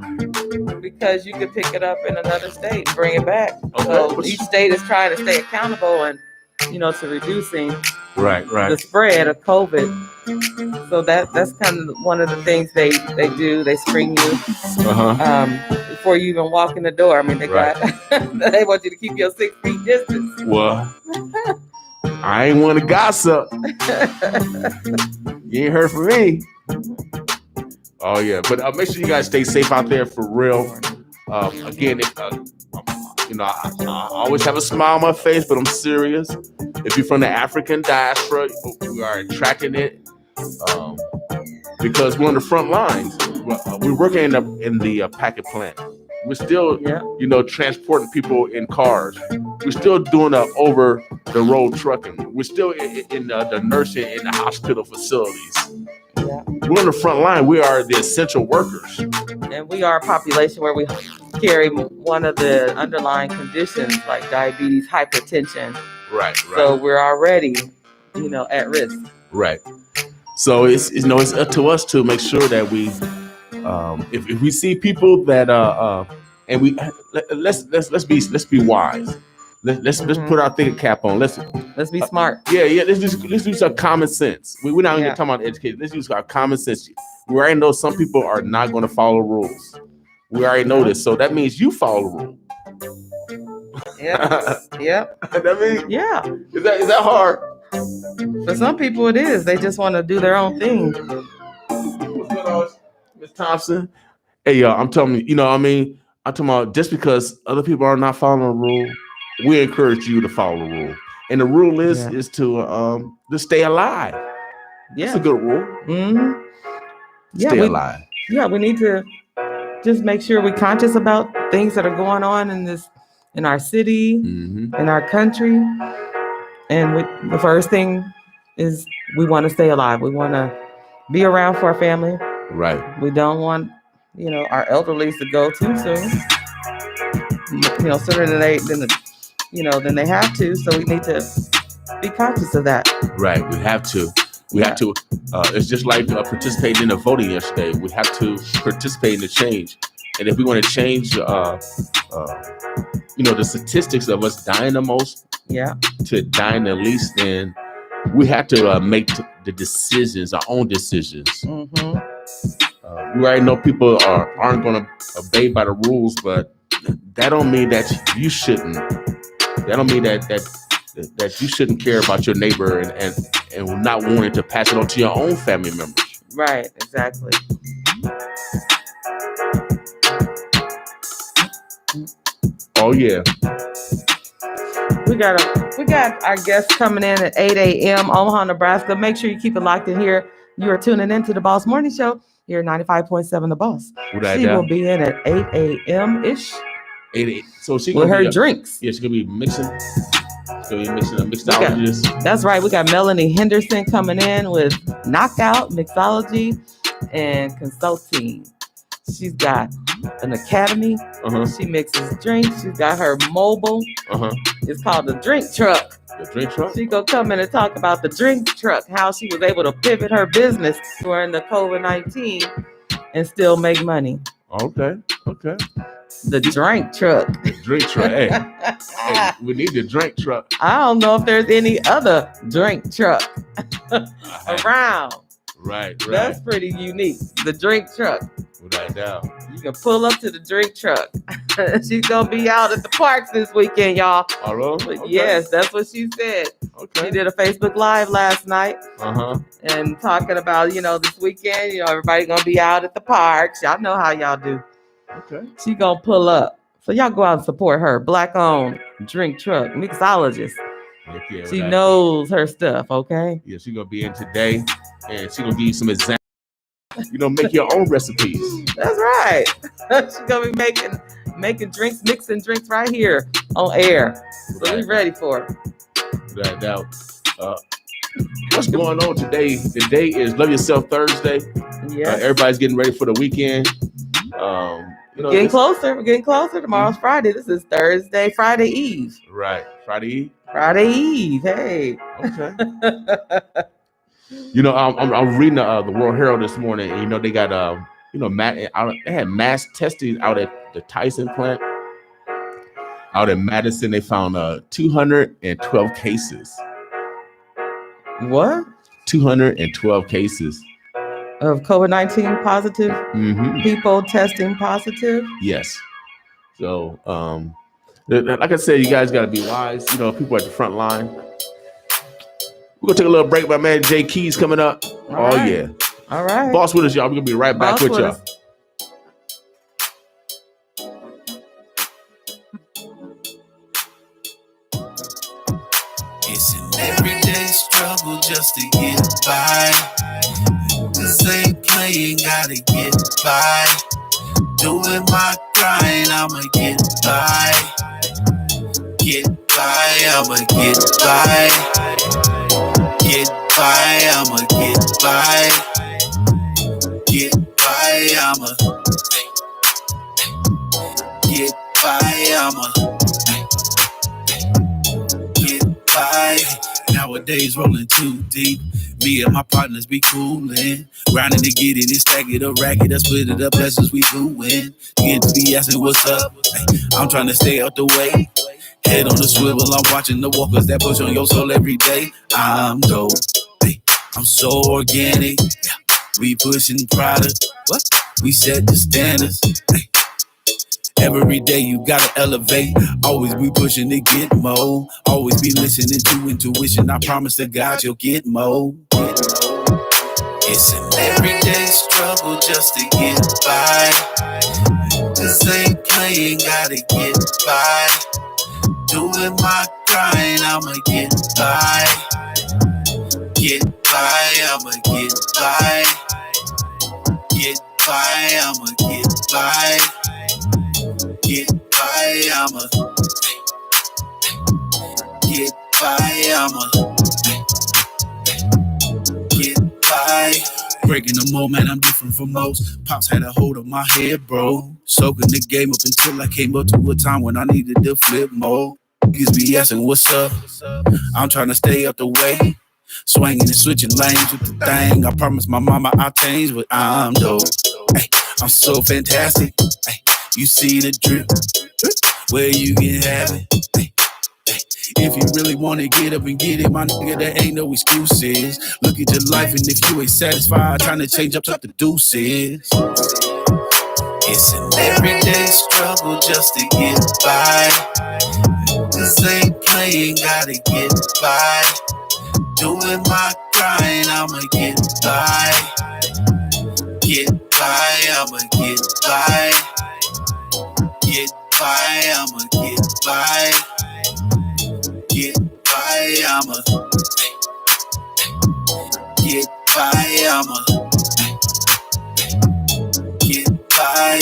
because you could pick it up in another state and bring it back. Okay. So each state is trying to stay accountable and, you know, to reducing right the spread of COVID. So that's kind of one of the things they do. They screen you before you even walk in the door. I mean, they they want you to keep your 6 feet distance. Well, I ain't want to gossip. You ain't heard from me. Oh yeah, but make sure you guys stay safe out there for real. Again, if you know, I always have a smile on my face, but I'm serious. If you're from the African diaspora, we are tracking it because we're on the front lines. We're working in the packet plant. We're still, you know, transporting people in cars. We're still doing over the road trucking. We're still in the nursing in the hospital facilities. Yeah. We're on the front line. We are the essential workers. And we are a population where we carry one of the underlying conditions like diabetes, hypertension. Right. So we're already, you know, at risk. Right. So it's you know, it's up to us to make sure that we, if we see people that and we let's be wise. Let's put our thinking cap on. Let's be smart. Yeah. Let's use our common sense. We're not even talking about education. Let's use our common sense. We already know some people are not going to follow rules. We already know this, so that means you follow the rule. Yep. That means Is that hard? For some people, it is. They just want to do their own thing. What's going on, Ms. Thompson? Hey, y'all, I'm telling you, I'm talking about just because other people are not following the rule, we encourage you to follow the rule. And the rule is to stay alive. Yeah. That's a good rule. Mm-hmm. Stay alive. Yeah, we need to just make sure we're conscious about things that are going on in our city, in our country. And the first thing is we want to stay alive. We want to be around for our family. Right. We don't want, our elderly to go too soon. Sooner than they have to. So we need to be conscious of that. Right. We have to. We have to. It's just like participating in the voting yesterday. We have to participate in the change. And if we want to change, the statistics of us dying the most, to dying the least, then we have to make the decisions, our own decisions. We already know people aren't going to obey by the rules, but that don't mean that you shouldn't. That don't mean that you shouldn't care about your neighbor and not wanting to pass it on to your own family members. Right, exactly. Oh yeah. We got our guests coming in at 8 a.m. Omaha, Nebraska. Make sure you keep it locked in here. You are tuning into the Boss Morning Show here at 95.7 The Boss. She will be in at 8 a.m. ish. 8. So she with her drinks. Yeah, she's gonna be mixing. She's gonna be mixing a mixologist. That's right. We got Melanie Henderson coming in with knockout, mixology, and consulting. She's got an academy. She mixes drinks. She's got her mobile. It's called the Drink Truck. The Drink Truck? She gonna come in and talk about the Drink Truck, how she was able to pivot her business during the COVID-19 and still make money. Okay. The Drink Truck. The Drink Truck. Hey, we need the Drink Truck. I don't know if there's any other drink truck around. Right. That's pretty unique. The Drink Truck. Without doubt. You can pull up to the Drink Truck. She's gonna be out at the parks this weekend, y'all. Oh, really? Okay. Yes, that's what she said. Okay. She did a Facebook Live last night. And talking about, this weekend, everybody gonna be out at the parks. Y'all know how y'all do. Okay. She gonna pull up. So y'all go out and support her. Black-owned Drink Truck mixologist. Yeah, she knows her stuff, okay? Yeah, she's gonna be in today, and she's gonna give you some examples. Make your own recipes. That's right. She's gonna be making drinks, mixing drinks right here on air. So we ready for it. Without doubt. What's going on today? Today is Love Yourself Thursday. Yeah. Everybody's getting ready for the weekend. Getting closer. We're getting closer. Tomorrow's Friday. This is Friday Eve. Right. Friday Eve? Friday Eve. Hey. Okay. I'm reading the World Herald this morning, and they got they had mass testing out at the Tyson plant out in Madison. They found 212 cases. What? 212 cases of COVID-19 positive people testing positive. Yes. So, like I said, you guys got to be wise. People at the front line. We're going to take a little break. My man Jay Keys coming up. All right. Yeah. All right. Boss with us, y'all. We're going to be right back with y'all. It's an everyday struggle just to get by. This ain't playing, gotta get by. Doing my grind, I'ma get by. Get by, I'ma get by. Get by, I'ma get by. Get by, I'ma get by, I'ma get by. Nowadays rolling too deep. Me and my partners be coolin', grinding to get it and stack it up, rack it up, split it up, that's what we doin'. Get to be asking what's up. I'm trying to stay out the way. Head on the swivel, I'm watching the walkers that push on your soul every day. I'm dope. Hey, I'm so organic. Yeah. We pushing product. What? We set the standards. Hey. Every day you gotta elevate. Always be pushing to get more. Always be listening to intuition. I promise to God you'll get more. It's an everyday struggle just to get by. This ain't playing, gotta get by. Doing my grind, I'ma get by. Get by, I'ma get by. Get by, I'ma get by. Get by, I'ma get by, I'ma get by. Breaking the mold, man, I'm different from most. Pops had a hold on my head, bro. Soaking the game up until I came up to a time when I needed to flip mode. Niggas be asking what's up. I'm trying to stay up the way. Swinging and switching lanes with the thing. I promise my mama I'll change, but I'm dope. Ay, I'm so fantastic. Ay, you see the drip, where you can have it. Ay, ay. If you really wanna get up and get it, my nigga, there ain't no excuses. Look at your life, and if you ain't satisfied, trying to change up the deuces. It's an everyday struggle just to get by. This ain't playing, gotta get by. Doing my grind, I'ma get by. Get by, I'ma get by. Get by, I'ma get by. Get by, I'ma get by, I'ma get by.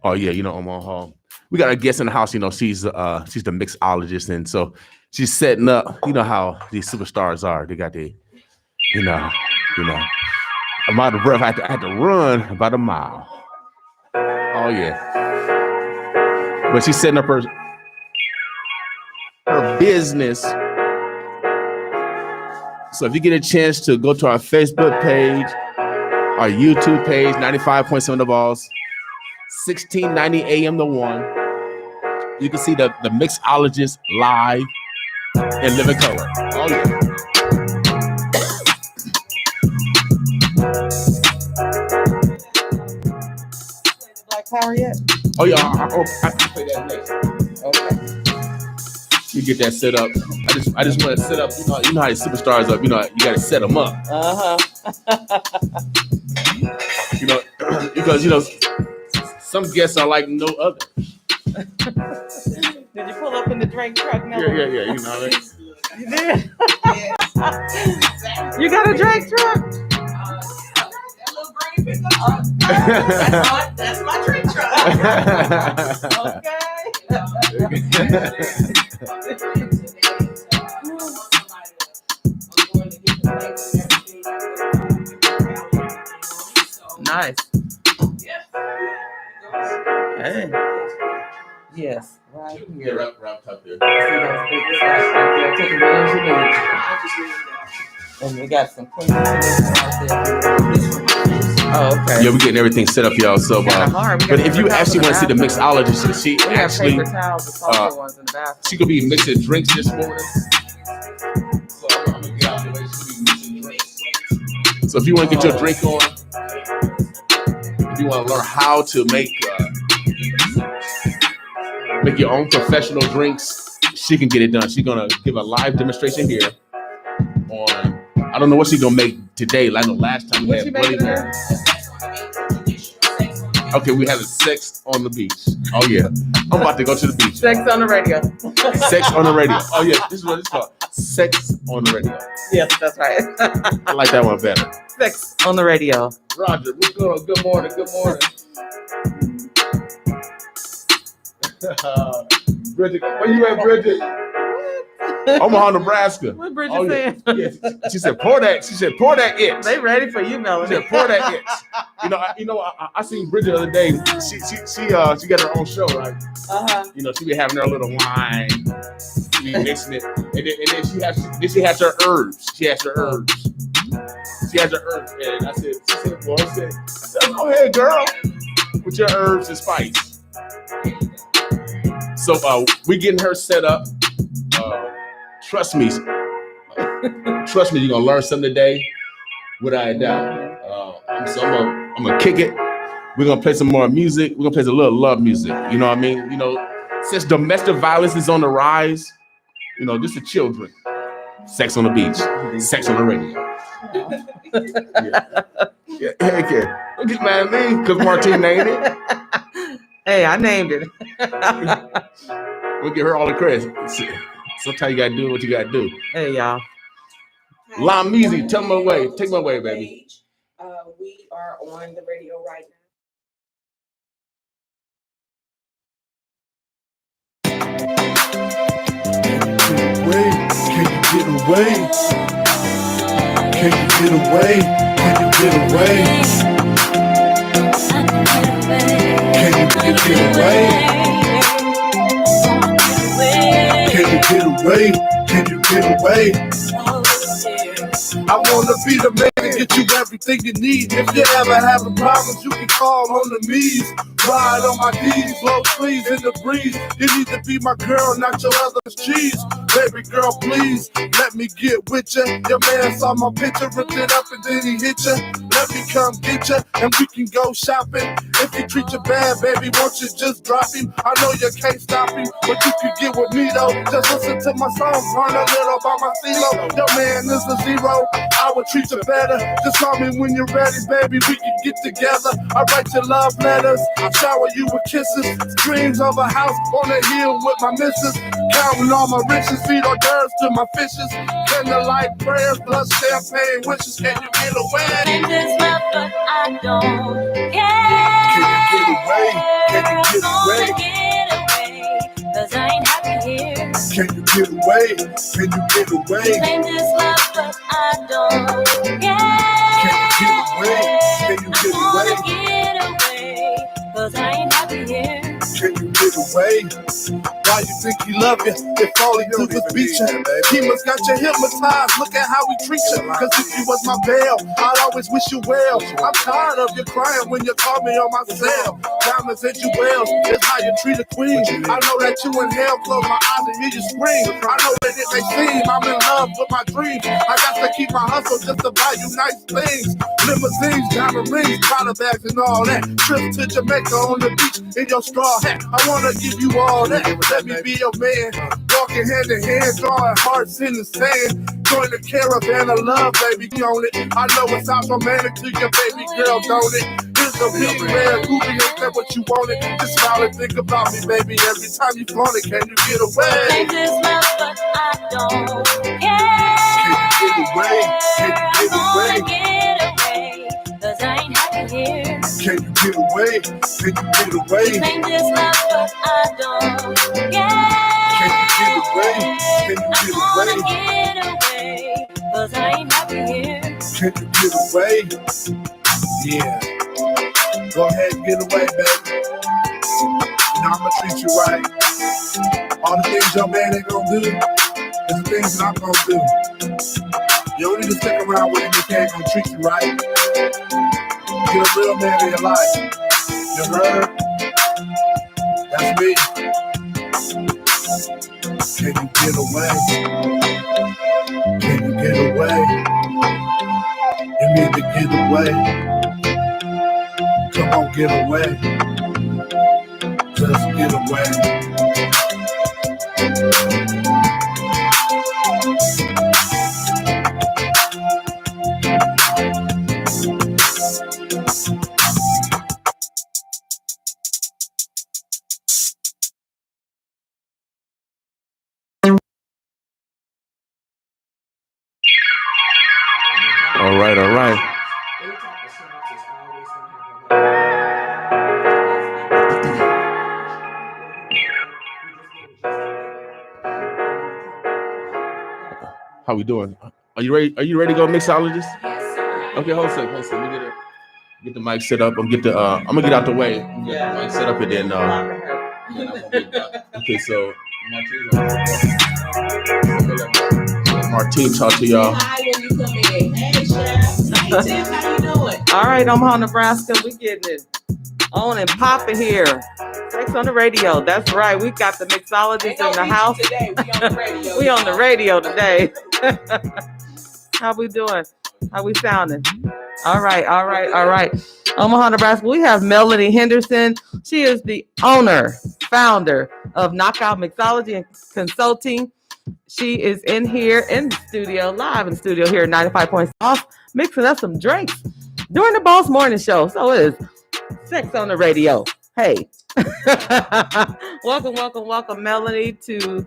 Oh yeah, you know, Omaha Hall. We got a guest in the house. You know, she's the mixologist, and so she's setting up. You know how these superstars are. They got the, you know. I'm out of breath. I had to run about a mile. Oh yeah, but she's setting up her business. So if you get a chance to go to our Facebook page, our YouTube page, 95.7 The Balls. 1690 AM the one. You can see the mixologist live in living color. Oh yeah. Black Power yet? Oh yeah, I can play that next. Okay. You get that set up. I just want to set up. You know how the superstars up. You know you got to set them up. You know because some guests are like no other. Did you pull up in the drink truck now? Yeah. You know what I mean? You did? You got a drink truck? That's my drink truck. Nice. Hey. Yes, right here. Right up there. See those big stacks right there. Take advantage of it. And we got some clean right there. Oh, okay. Yeah, we're getting everything set up, y'all. So, but if you actually want to see the mixologist, she actually, paper towels, the softer ones in the bathroom. she could be mixing drinks this morning. So I'm gonna get out the way. She could be mixing drinks. So if you want to get your drink on, if you want to learn how to make your own professional drinks, she can get it done. She's gonna give a live demonstration here on. I don't know what she's gonna make today. Like the last time we had Bloody Mary. Okay, we had a sex on the beach. Oh yeah, I'm about to go to the beach. Sex on the radio. Sex on the radio. Oh yeah, this is what it's called. Sex on the radio. Yes, that's right. I like that one better. Sex on the radio. Roger, what's going on? Good morning. Bridget, where you at, Bridget? Omaha, Nebraska. What Bridget Oh, yeah. saying? Yeah, she said, pour that. She said, pour that it. They ready for you, She Melanie. said, pour that it. I seen Bridget the other day. She got her own show, right? She be having her little wine, she be mixing it, and then she has her herbs. She has her herbs. And I said, go ahead, girl, with your herbs and spice. So we getting her set up. Trust me, you're gonna learn something today, without a doubt. So I'm gonna kick it. We're gonna play some more music. We're gonna play some little love music. You know what I mean? Since domestic violence is on the rise, this is children. Sex on the beach, sex on the radio. Yeah. Heck yeah. Don't get mad at me because Martine named it. Hey, I named it. We'll give her all the credit. Sometimes you gotta do what you gotta do. Hey, y'all. Lamizi, tell me away. Take me away, baby. We are on the radio right Can you get away? Can you get away? Can you get away? Can you get away? Can you get away? Can you get away? I wanna be the man to get you everything you need. If you ever having problems, you can call on the me's. Ride on my knees, low sleeves in the breeze. You need to be my girl, not your other's cheese. Baby girl, please, let me get with ya. Your man saw my picture, ripped it up and then he hit ya. Let me come get ya, and we can go shopping. If he treat you bad, baby, won't you just drop him? I know you can't stop him, but you can get with me though. Just listen to my songs, learn a little about my CeeLo. Your man is a zero, I would treat you better. Just call me when you're ready, baby, we can get together. I write your love letters, I shower you with kisses. Dreams of a house on a hill with my missus. Counting all my riches, feed hors d'oeuvres to my fishes. Candlelight prayers, plus champagne wishes. Can you get away? Think this love, but I don't care. Can you get away? Can you get away? Get away, 'cause I ain't happy here. Can you get away? Can you get away? Claim this love, but I don't care. Can you get away? Can you get away? Get away, 'cause I ain't happy here. Can you get away? Why you think he love you? If all he do is beat you. He must got you hypnotized. Look at how he treat you. 'Cause if you was my bail, I'd always wish you well. I'm tired of you crying when you call me on my cell. Diamonds and jewels is how you treat a queen. I know that you in hell, close my eyes and hear you scream. I know that it may seem I'm in love with my dreams. I got to keep my hustle just to buy you nice things. Limousines, diamond rings, powder bags and all that. Trips to Jamaica on the beach in your straw hat. I wanna give you all that. Let me be your man. Walking hand in hand, drawing hearts in the sand. Join the caravan of love, baby, on it. I know it sounds romantic to your baby girl, don't it? Here's a big red ruby, ain't that what you wanted? Just smile and think about me, baby. Every time you flaunt it, can you get away? Claim this love, but I don't care. Can you get away? Can you get away? Get away, 'cause I ain't happy here. Can you get away? Can you get away? Claim this love, but I don't care. Can you get away? Can you get away? Get away, 'cause I ain't happy here. Can you get away? Yeah. Go ahead and get away, baby. I'ma treat you right. All the things your man ain't gonna do is the things that I'm gonna do. You don't need to stick around with him if he ain't gonna treat you right. Get a real man in your life. You heard? That's me. Can you get away? Can you get away? You need to get away. Come on, get away. Just get away. All right, all right. How we doing? Are you ready? Are you ready to go, mixologist? Yes, sir. Okay, hold on a second. Hold on a second. Let me get the mic set up. I'm gonna get out the way. Get the mic set up and then okay, so Martine talk to y'all. Hi, when you come in. Hey, Chef. Hey, Tim, how you doing? All right, Omaha, Nebraska, we getting it on and popping here. Sex on the radio. That's right. We got the mixologist in the house. Today, we on the radio. We on the radio today. How we doing? How we sounding? All right. Omaha, Nebraska, we have Melanie Henderson. She is the owner, founder of Knockout Mixology and Consulting. She is in here in the studio, live in the studio here at 95 Points Off, mixing up some drinks during the Boss Morning Show. So it is Sex on the Radio. Hey. Welcome, Melanie, to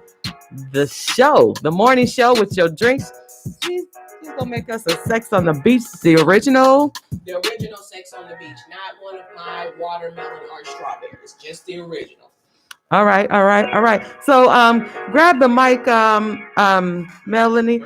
the show, the morning show with your drinks. She's gonna make us a Sex on the Beach, the original. The original Sex on the Beach, not one of my watermelon or strawberries, just the original. All right. So grab the mic, Melanie.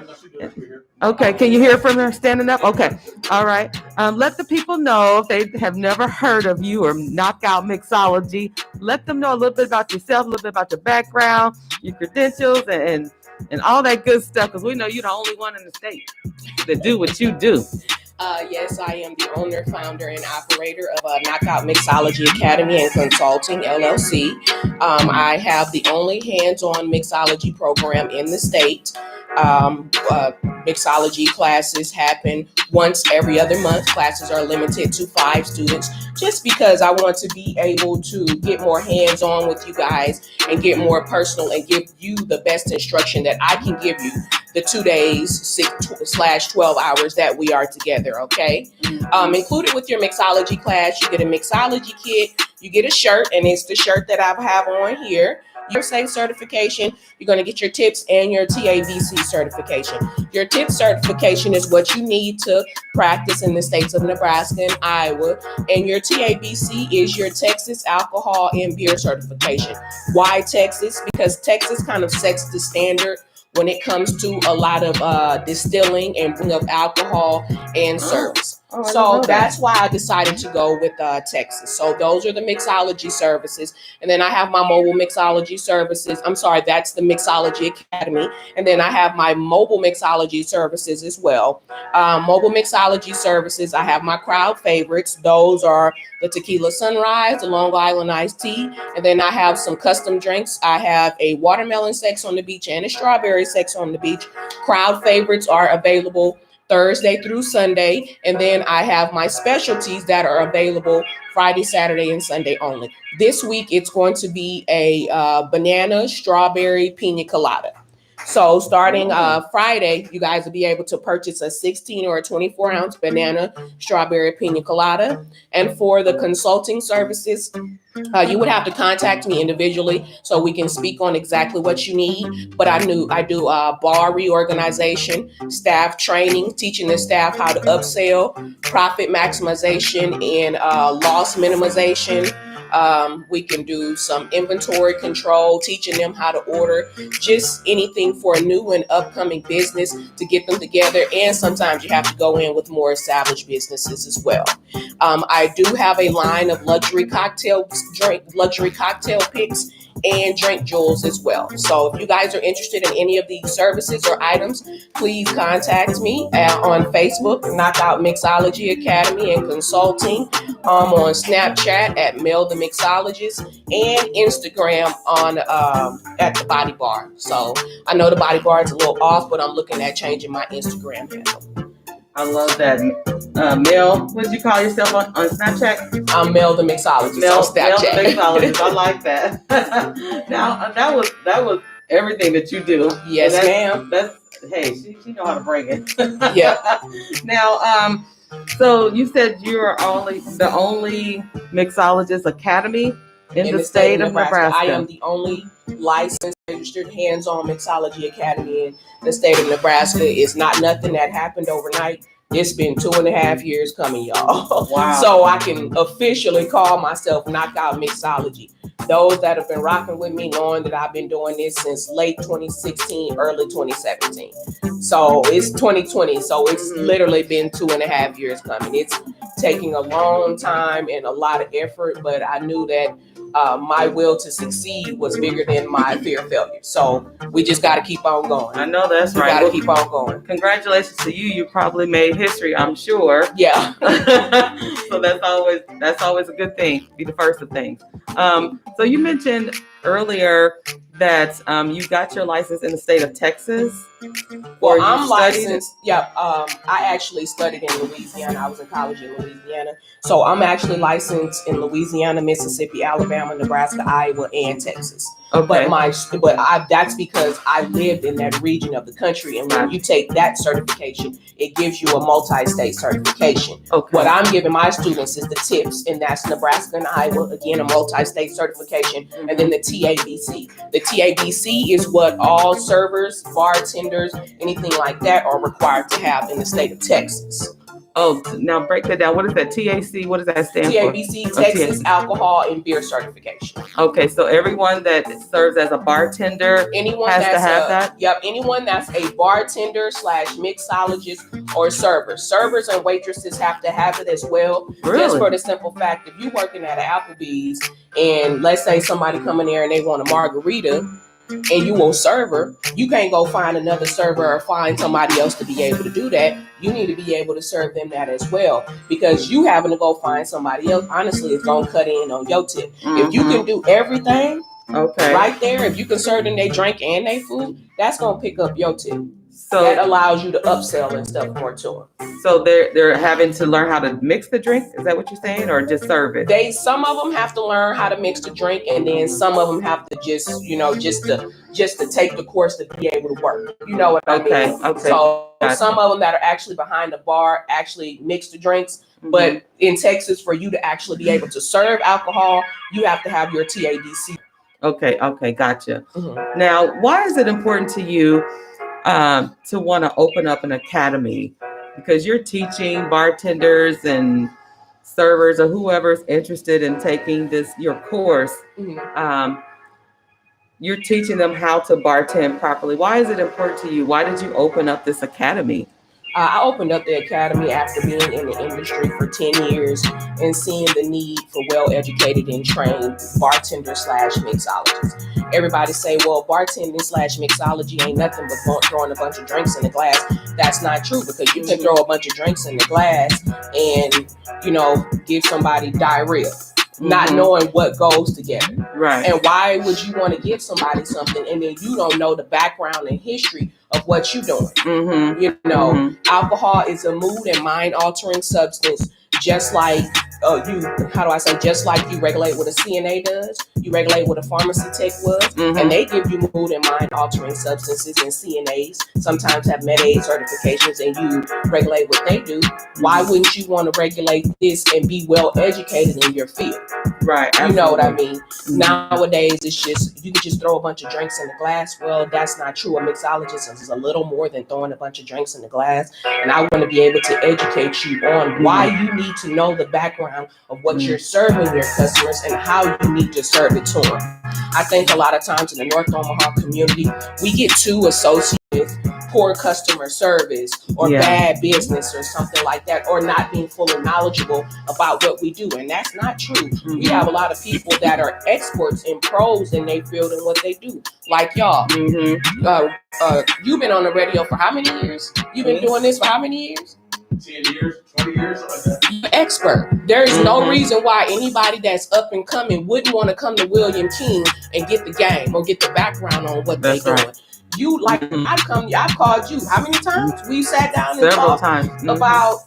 Okay, can you hear from her standing up? Okay, all right. Let the people know if they have never heard of you or Knockout Mixology. Let them know a little bit about yourself, a little bit about your background, your credentials, and all that good stuff. Because we know you're the only one in the state that do what you do. Yes, I am the owner, founder, and operator of Knockout Mixology Academy and Consulting, LLC. I have the only hands-on mixology program in the state. Mixology classes happen once every other month. Classes are limited to 5 students just because I want to be able to get more hands-on with you guys and get more personal and give you the best instruction that I can give you the 2 days, 6/12 hours that we are together, okay? Included with your mixology class, you get a mixology kit, you get a shirt, and it's the shirt that I have on here. Your safe certification, you're going to get your tips and your TABC certification. Your tips certification is what you need to practice in the states of Nebraska and Iowa. And your TABC is your Texas alcohol and beer certification. Why Texas? Because Texas kind of sets the standard when it comes to a lot of distilling and bring up alcohol and service. So that's why I decided to go with Texas. So those are the mixology services. And then I have my mobile mixology services. I'm sorry, that's the Mixology Academy. And then I have my mobile mixology services as well. Mobile mixology services, I have my crowd favorites. Those are the Tequila Sunrise, the Long Island Iced Tea. And then I have some custom drinks. I have a watermelon Sex on the Beach and a strawberry Sex on the Beach. Crowd favorites are available Thursday through Sunday, and then I have my specialties that are available Friday, Saturday, and Sunday only. This week, it's going to be a banana, strawberry, pina colada. So starting Friday, you guys will be able to purchase a 16 or a 24-ounce banana, strawberry, pina colada. And for the consulting services, you would have to contact me individually so we can speak on exactly what you need. But I do bar reorganization, staff training, teaching the staff how to upsell, profit maximization, and loss minimization. We can do some inventory control, teaching them how to order, just anything for a new and upcoming business to get them together. And sometimes you have to go in with more established businesses as well. I do have a line of luxury cocktail picks and drink jewels as well. So if you guys are interested in any of these services or items, please contact me on Facebook, Knockout Mixology Academy and Consulting, on Snapchat at Mel the Mixologist, and Instagram on at the Body Bar. So I know the Body Bar is a little off, but I'm looking at changing my Instagram handle. I love that. Mel, what did you call yourself on Snapchat? I'm Mel the Mixologist on Snapchat. Mel the Mixologist. I like that. Now that was everything that you do. Yes, ma'am. Hey, she know how to bring it. Yeah. Now, so you said you're the only mixologist academy in the state of Nebraska. I am the only licensed, registered, hands-on mixology academy in the state of Nebraska. It's not nothing that happened overnight. It's been 2.5 years coming, y'all. Wow. So I can officially call myself Knockout Mixology. Those that have been rocking with me, knowing that I've been doing this since late 2016, early 2017. So it's 2020. So it's literally been 2.5 years coming. It's taking a long time and a lot of effort, but I knew that my will to succeed was bigger than my fear of failure. So we just got to keep on going. I know that's We right. got to keep on going. Congratulations to you. You probably made history, I'm sure. Yeah. So that's always a good thing. Be the first of things. So you mentioned earlier that you got your license in the state of Texas. Well, I'm licensed. Yeah, I actually studied in Louisiana. I was in college in Louisiana. So I'm actually licensed in Louisiana, Mississippi, Alabama, Nebraska, Iowa, and Texas. Okay. But that's because I lived in that region of the country. And when you take that certification, it gives you a multi-state certification. Okay. What I'm giving my students is the tips, and that's Nebraska and Iowa, again, a multi-state certification, and then the TABC. The TABC is what all servers, bartenders, anything like that are required to have in the state of Texas. Oh, now break that down. What is that? TAC? What does that stand for? TABC, Texas Alcohol and Beer Certification. Okay, so everyone that serves as a bartender has to have that? Yep, anyone that's a bartender / mixologist or server. Servers and waitresses have to have it as well. Really? Just for the simple fact, if you're working at an Applebee's and let's say somebody come in there and they want a margarita, and you a server, you can't go find another server or find somebody else to be able to do that. You need to be able to serve them that as well, because you having to go find somebody else, honestly, it's going to cut in on your tip. If you can do everything right there, if you can serve them their drink and their food, that's going to pick up your tip. So that allows you to upsell and stuff more to them. So they're having to learn how to mix the drink? Is that what you're saying, or just serve it? Some of them have to learn how to mix the drink, and then some of them have to just to take the course to be able to work. You know what I mean? Okay. So some of them that are actually behind the bar actually mix the drinks. But in Texas, for you to actually be able to serve alcohol, you have to have your TABC. Okay, gotcha. Now, why is it important to you to want to open up an academy? Because you're teaching bartenders and servers or whoever's interested in taking your course. You're teaching them how to bartend properly. Why is it important to you? Why did you open up this academy? I opened up the academy after being in the industry for 10 years and seeing the need for well-educated and trained bartenders / mixologists. Everybody say, well, bartending / mixology ain't nothing but throwing a bunch of drinks in the glass. That's not true, because you can throw a bunch of drinks in the glass and, give somebody diarrhea. Not knowing what goes together. Right. And why would you want to give somebody something and then you don't know the background and history of what you're doing? Alcohol is a mood and mind altering substance, just like just like you regulate what a CNA does, you regulate what a pharmacy tech was, and they give you mood and mind altering substances, and CNAs sometimes have Med-Aid certifications and you regulate what they do. Why wouldn't you want to regulate this and be well educated in your field? Right. You know what I mean? Nowadays, it's just, you can just throw a bunch of drinks in the glass. Well, that's not true. A mixologist is a little more than throwing a bunch of drinks in the glass. And I want to be able to educate you on why you need to know the background of what you're serving your customers and how you need to serve it to them. I think a lot of times in the North Omaha community, we get too associated with poor customer service or bad business or something like that, or not being fully knowledgeable about what we do. And that's not true. We have a lot of people that are experts and pros in their field and what they do, like y'all. You've been on the radio for how many years? You've been doing this for how many years? 10 years, 20 years, like that. You're expert. There is no reason why anybody that's up and coming wouldn't want to come to William King and get the game or get the background on what they're doing. You like I've called you how many times? We sat down and several talked times about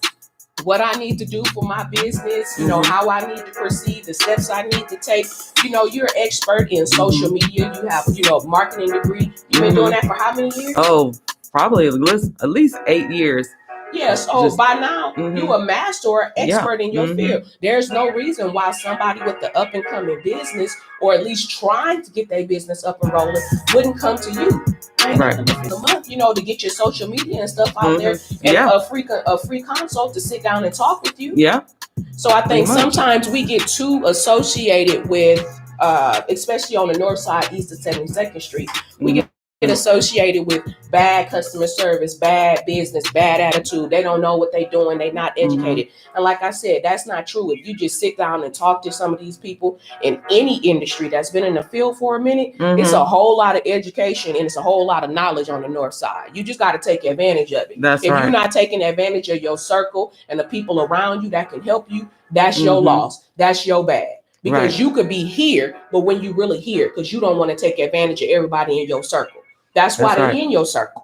what I need to do for my business, how I need to proceed, the steps I need to take. You're an expert in social media. You have, marketing degree. You've been doing that for how many years? Oh, probably at least 8 years. Yes. So by now, you a master or expert in your field. There's no reason why somebody with the up and coming business, or at least trying to get their business up and rolling, wouldn't come to you. Right. A month, to get your social media and stuff out there, and a free consult to sit down and talk with you. Yeah. So I think sometimes we get too associated with, especially on the north side, east of 72nd Street, we get associated with bad customer service, bad business, bad attitude. They don't know what they're doing. They're not educated. And like I said, that's not true. If you just sit down and talk to some of these people in any industry that's been in the field for a minute, it's a whole lot of education and it's a whole lot of knowledge on the north side. You just got to take advantage of it. If you're not taking advantage of your circle and the people around you that can help you, that's your loss. That's your bad. Because you could be here, but when you really here, because you don't want to take advantage of everybody in your circle. That's why they're in your circle.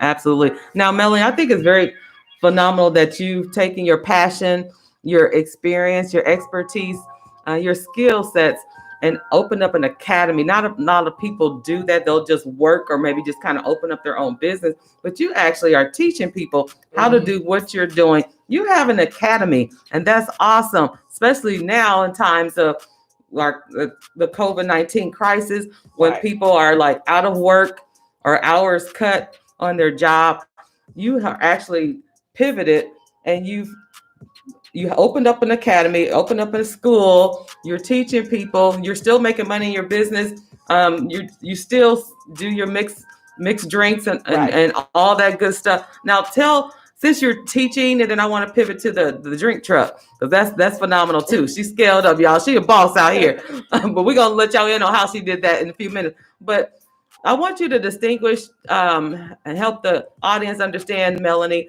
Absolutely. Now, Melanie, I think it's very phenomenal that you've taken your passion, your experience, your expertise, your skill sets, and opened up an academy. Not a lot of people do that. They'll just work or maybe just kind of open up their own business. But you actually are teaching people how to do what you're doing. You have an academy, and that's awesome, especially now in times of like the COVID-19 crisis, when people are like out of work or hours cut on their job. You have actually pivoted and you opened up an academy, opened up a school. You're teaching people. You're still making money in your business. You still do your mixed drinks and all that good stuff. Now since you're teaching, and then I want to pivot to the drink truck, because that's phenomenal too. She scaled up, y'all. She a boss out here. But we're gonna let y'all in on how she did that in a few minutes. But I want you to distinguish and help the audience understand, Melanie,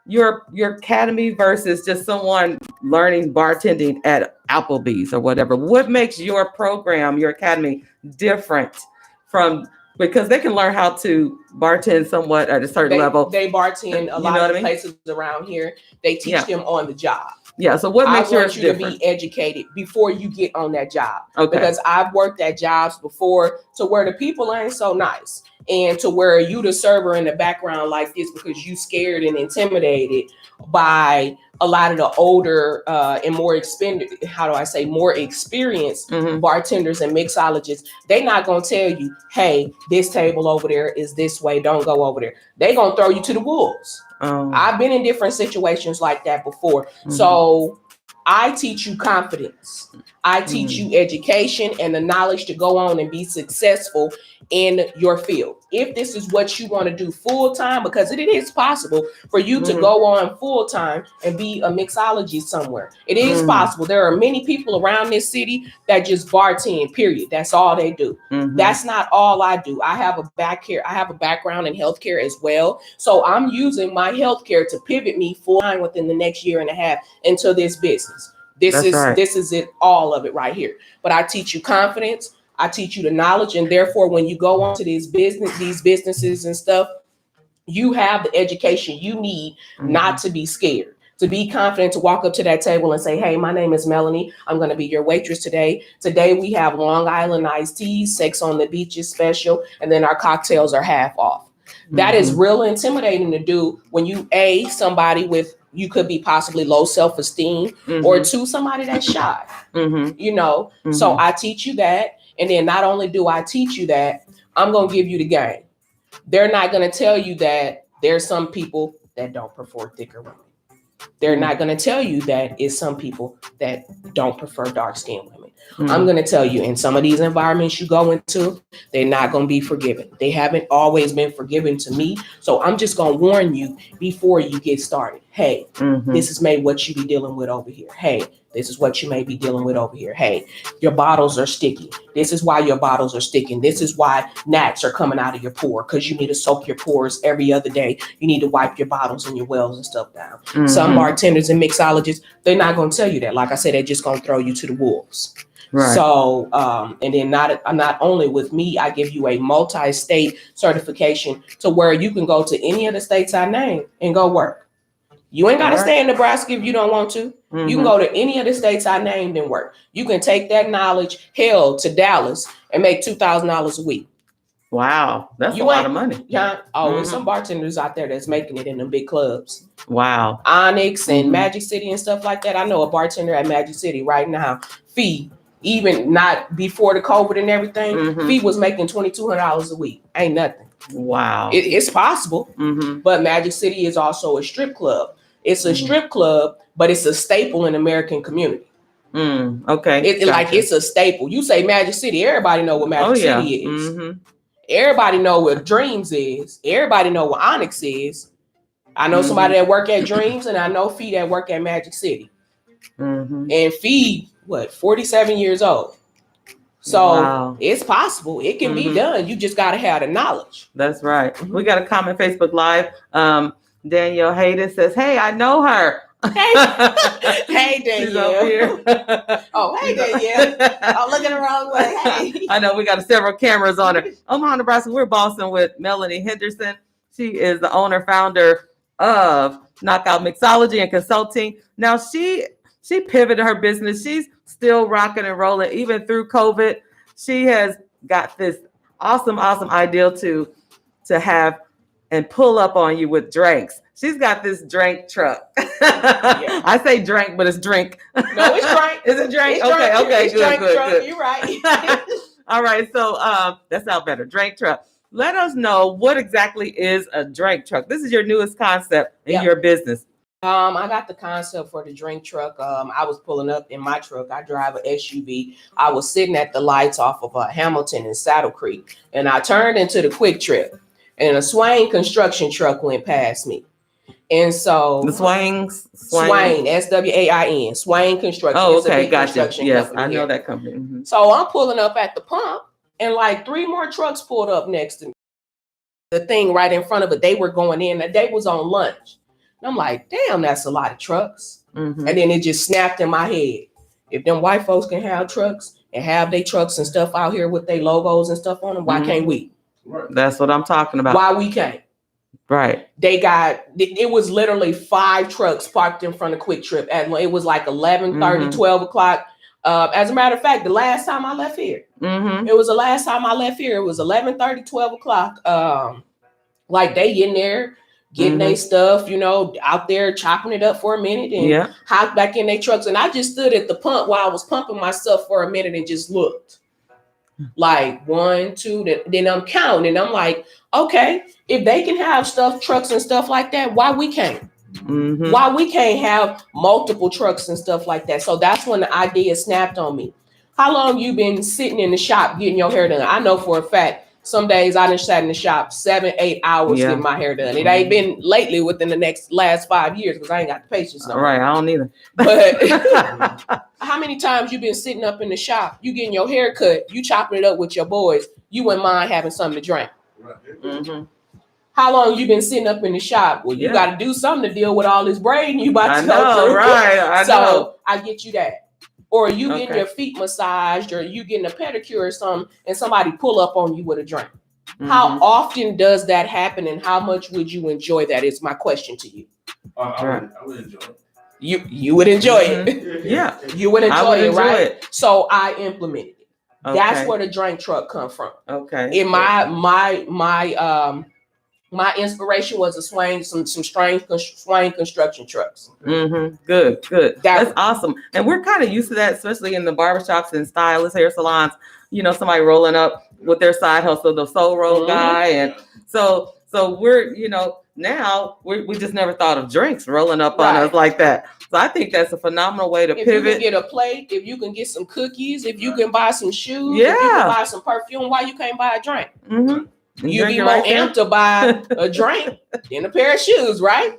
your academy versus just someone learning bartending at Applebee's or whatever. What makes your program, your academy, different from, because they can learn how to bartend somewhat at a certain level. They bartend a lot of places around here. They teach them on the job. Yeah. So what makes yours different? I want you to be educated before you get on that job. Okay. Because I've worked at jobs before to where the people ain't so nice, and to where you the server in the background like this because you scared and intimidated by a lot of the older and more experienced bartenders and mixologists. They not gonna tell you, hey, this table over there is this way, don't go over there. They gonna throw you to the wolves. I've been in different situations like that before. So I teach you confidence. I teach you education and the knowledge to go on and be successful in your field. If this is what you want to do full time, because it is possible for you to go on full time and be a mixologist somewhere. It is possible. There are many people around this city that just bartend, period. That's all they do. That's not all I do. I have a background in healthcare as well. So I'm using my healthcare to pivot me full time within the next year and a half into this business. This is it, all of it right here. But I teach you confidence. I teach you the knowledge, and therefore, when you go on to these businesses and stuff, you have the education you need not to be scared, to be confident, to walk up to that table and say, hey, my name is Melanie. I'm going to be your waitress today. Today, we have Long Island iced tea, Sex on the Beach is special, and then our cocktails are half off. That is real intimidating to do when you, somebody with, you could be possibly low self-esteem, or two, somebody that's shy, So I teach you that. And then not only do I teach you that, I'm going to give you the game. They're not going to tell you that there's some people that don't prefer thicker women. They're not going to tell you that it's some people that don't prefer dark-skinned women. I'm going to tell you, in some of these environments you go into, they're not going to be forgiven. They haven't always been forgiven to me. So I'm just going to warn you before you get started. Hey, this is maybe what you be dealing with over here. Hey, this is what you may be dealing with over here. Hey, your bottles are sticky. This is why your bottles are sticking. This is why gnats are coming out of your pore, because you need to soak your pores every other day. You need to wipe your bottles and your wells and stuff down. Some bartenders and mixologists, they're not going to tell you that. Like I said, they're just going to throw you to the wolves. Right. So, and then not only with me, I give you a multi-state certification to where you can go to any of the states I named and go work. You ain't got to stay in Nebraska if you don't want to. You can go to any of the states I named and work. You can take that knowledge, to Dallas and make $2,000 a week. Wow, that's a lot of money. Yeah. Oh, there's some bartenders out there that's making it in them big clubs. Wow. Onyx and Magic City and stuff like that. I know a bartender at Magic City right now. Fee, even not before the COVID and everything, Fee was making $2,200 a week. Ain't nothing. Wow. It's possible. But Magic City is also a strip club. It's a strip club, but it's a staple in American community. Okay. It's a staple. You say Magic City, everybody know what Magic City is. Everybody know what Dreams is. Everybody know what Onyx is. I know somebody that work at Dreams, and I know Fee that work at Magic City. And Fee, 47 years old. So it's possible. It can be done. You just got to have the knowledge. That's right. We got a comment Facebook Live. Danielle Hayden says, "Hey, I know her." Hey, Danielle. Oh, hey, Danielle. I'm looking the wrong way. Hey. I know we got several cameras on her. Omaha, Nebraska. We're Boston with Melanie Henderson. She is the owner, founder of Knockout Mixology and Consulting. Now she pivoted her business. She's still rocking and rolling even through COVID. She has got this awesome idea to have and pull up on you with drinks. She's got this drink truck. I say drink, but it's drink. No, it's drink. Is it drink? It's Okay, drink. good. You're right. All right, so that sounds better. Drink truck. Let us know what exactly is a drink truck. This is your newest concept in your business. I got the concept for the drink truck. I was pulling up in my truck. I drive an SUV. I was sitting at the lights off of Hamilton and Saddle Creek, and I turned into the Quick Trip, and a Swain construction truck went past me. And so the Swain, SWAIN, Swain Construction. Oh, okay, gotcha. Yes, I know that company. So I'm pulling up at the pump, and like 3 more trucks pulled up next to me. The thing right in front of it, they were going in. They was on lunch. And I'm like, damn, that's a lot of trucks. And then it just snapped in my head. If them white folks can have trucks and have their trucks and stuff out here with their logos and stuff on them, why can't we? That's what I'm talking about. Why we can't? Right. It was literally 5 trucks parked in front of Quick Trip. It was like 11:30, 12 o'clock. As a matter of fact, the last time I left here, it was 11:30, 12 o'clock. Like they in there getting their stuff, out there chopping it up for a minute and hopped back in their trucks. And I just stood at the pump while I was pumping my stuff for a minute and just looked. Like 1, 2, then I'm counting and I'm like, okay, if they can have trucks and stuff like that, why we can't? Why we can't have multiple trucks and stuff like that? So that's when the idea snapped on me. How long you been sitting in the shop getting your hair done? I know for a fact, some days I done sat in the shop 7-8 hours getting my hair done. It ain't been lately within the last 5 years because I ain't got the patience no more. Right, I don't either. But how many times you been sitting up in the shop, you getting your hair cut, you chopping it up with your boys, you wouldn't mind having something to drink. How long you been sitting up in the shop? Well, you got to do something to deal with all this braiding you about to go through. Right, So I get you that. Or you getting your feet massaged, or you getting a pedicure or something, and somebody pull up on you with a drink. How often does that happen, and how much would you enjoy that? Is my question to you. I would enjoy it. You would enjoy it. Yeah, you would enjoy it, right? It. So I implemented it. Okay. That's where the drink truck come from. Okay. In my inspiration was some strange Swain construction trucks. Good. That's awesome. And we're kind of used to that, especially in the barbershops and stylists, hair salons. Somebody rolling up with their side hustle, the soul roll guy, and so we're now we just never thought of drinks rolling up on us like that. So I think that's a phenomenal way to pivot. If you can get a plate, if you can get some cookies, if you can buy some shoes, if you can buy some perfume, why you can't buy a drink? You'd be more amped to buy a drink than a pair of shoes, right?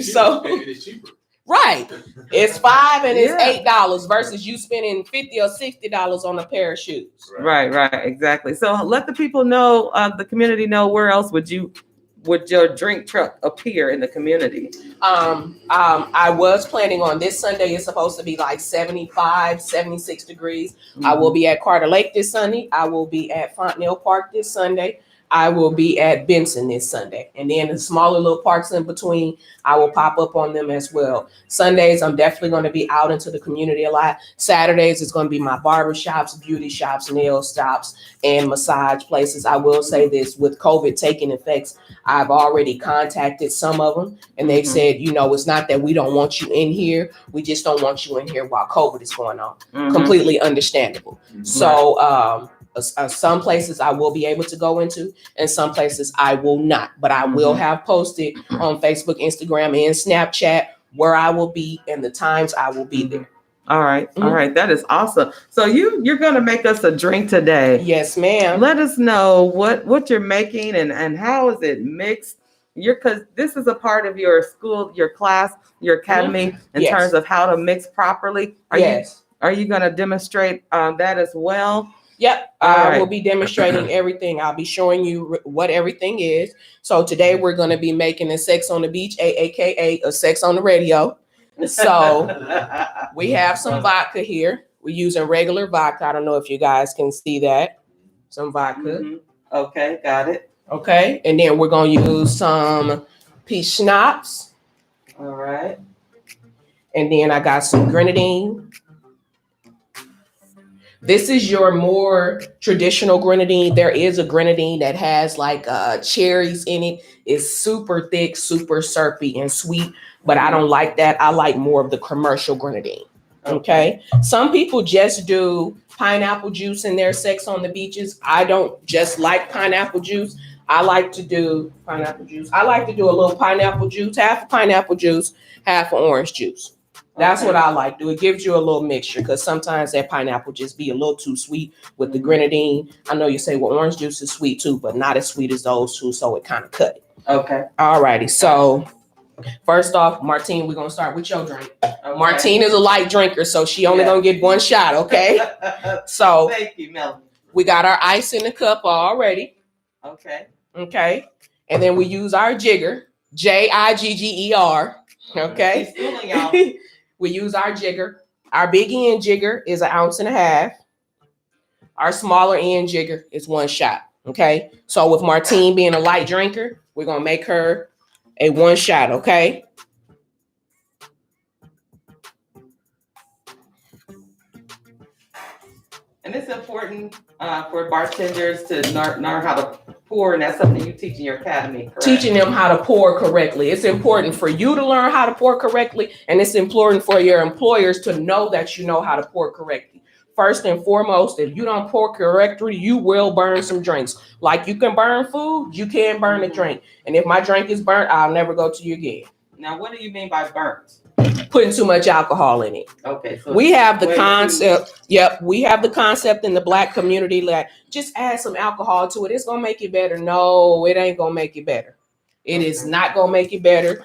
So it's cheaper. Right. It's $5 and it's $8 versus you spending $50 or $60 on a pair of shoes. Right, exactly. So let the people know, the community know, where else would your drink truck appear in the community? I was planning on this Sunday. It's supposed to be like 75, 76 degrees. I will be at Carter Lake this Sunday. I will be at Fontenelle Park this Sunday. I will be at Benson this Sunday. And then the smaller little parks in between, I will pop up on them as well. Sundays, I'm definitely going to be out into the community a lot. Saturdays, it's going to be my barber shops, beauty shops, nail shops, and massage places. I will say this, with COVID taking effects, I've already contacted some of them, and they've said, you know, it's not that we don't want you in here. We just don't want you in here while COVID is going on. Completely understandable. So, some places I will be able to go into, and some places I will not. But I will have posted on Facebook, Instagram, and Snapchat where I will be and the times I will be there. All right. All right. That is awesome. So you're going to make us a drink today. Yes, ma'am. Let us know what you're making and how is it mixed. Because this is a part of your school, your class, your academy in terms of how to mix properly. Are you going to demonstrate that as well? Yep, I will be demonstrating everything. I'll be showing you what everything is. So today we're going to be making a sex on the beach, aka a sex on the radio. So we have some vodka here. We're using regular vodka. I don't know if you guys can see that. Some vodka. Okay, got it. Okay, and then we're going to use some peach schnapps. All right. And then I got some grenadine. This is your more traditional grenadine. There is a grenadine that has like cherries in it. It's super thick, super syrupy and sweet, but I don't like that. I like more of the commercial grenadine. Okay. Some people just do pineapple juice in their sex on the beaches. I don't just like pineapple juice. I like to do pineapple juice. I like to do a little pineapple juice, half a pineapple juice, half an orange juice. That's what I like to do. It gives you a little mixture because sometimes that pineapple just be a little too sweet with the grenadine. I know you say, well, orange juice is sweet too, but not as sweet as those two, so it kind of cut it. Okay. All righty. So first off, Martine, we're going to start with your drink. Okay. Martine is a light drinker, so she only going to get one shot, okay? So thank you, Melanie. We got our ice in the cup already. Okay. Okay. And then we use our jigger, Jigger. Okay. She's fooling y'all. We use our jigger. Our big end jigger is 1.5 ounces. Our smaller end jigger is 1 shot. Okay. So with Martine being a light drinker, we're going to make her a 1 shot. Okay. And it's important for bartenders to learn how to pour, and that's something you teach in your academy, correct? Teaching them how to pour correctly. It's important for you to learn how to pour correctly, and it's important for your employers to know that you know how to pour correctly. First and foremost, if you don't pour correctly, you will burn some drinks. Like you can burn food, you can burn a drink. And if my drink is burnt, I'll never go to you again. Now, what do you mean by burnt? Putting too much alcohol in it. Okay. So we have the concept. Yep. We have the concept in the Black community that just add some alcohol to it. It's going to make it better. No, it ain't going to make it better. It is not going to make it better.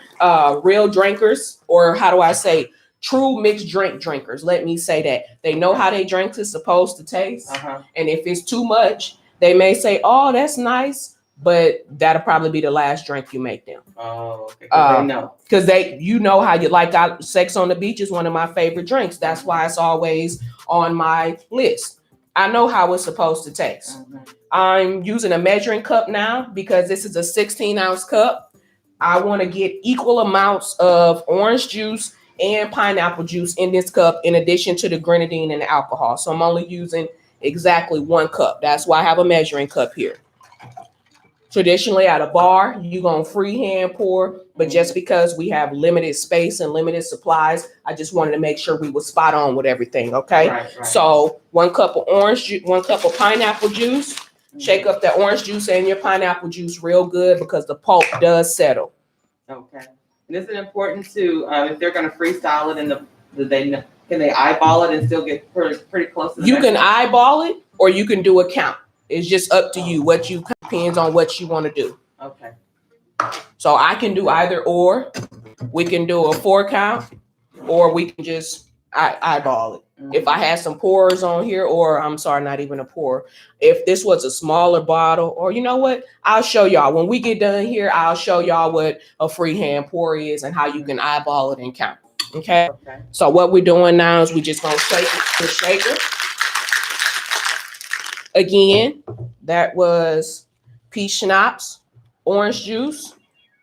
Real drinkers, or how do I say, true mixed drink drinkers. Let me say that. They know how their drinks is supposed to taste. And if it's too much, they may say, oh, that's nice. But that'll probably be the last drink you make them. Oh, okay. They know. Because you know how you like. Sex on the beach is one of my favorite drinks. That's why it's always on my list. I know how it's supposed to taste. I'm using a measuring cup now because this is a 16-ounce cup. I want to get equal amounts of orange juice and pineapple juice in this cup, in addition to the grenadine and the alcohol. So I'm only using exactly 1 cup. That's why I have a measuring cup here. Traditionally at a bar, you're going to freehand pour, but just because we have limited space and limited supplies, I just wanted to make sure we were spot on with everything, okay? Right. So 1 cup of orange juice, 1 cup of pineapple juice. Shake up that orange juice and your pineapple juice real good because the pulp does settle. Okay. And is it important to, if they're going to freestyle it, can they eyeball it and still get pretty close to the You can eyeball it or you can do a count. It's just up to you. Depends on what you want to do. Okay. So I can do either or. We can do a 4 count, or we can just eyeball it. If I had some pours on here, or I'm sorry, not even a pour. If this was a smaller bottle, or you know what? I'll show y'all. When we get done here, I'll show y'all what a freehand pour is and how you can eyeball it and count. Okay? So what we're doing now is we just going to shake it with the shaker. Again, that was peach schnapps, orange juice,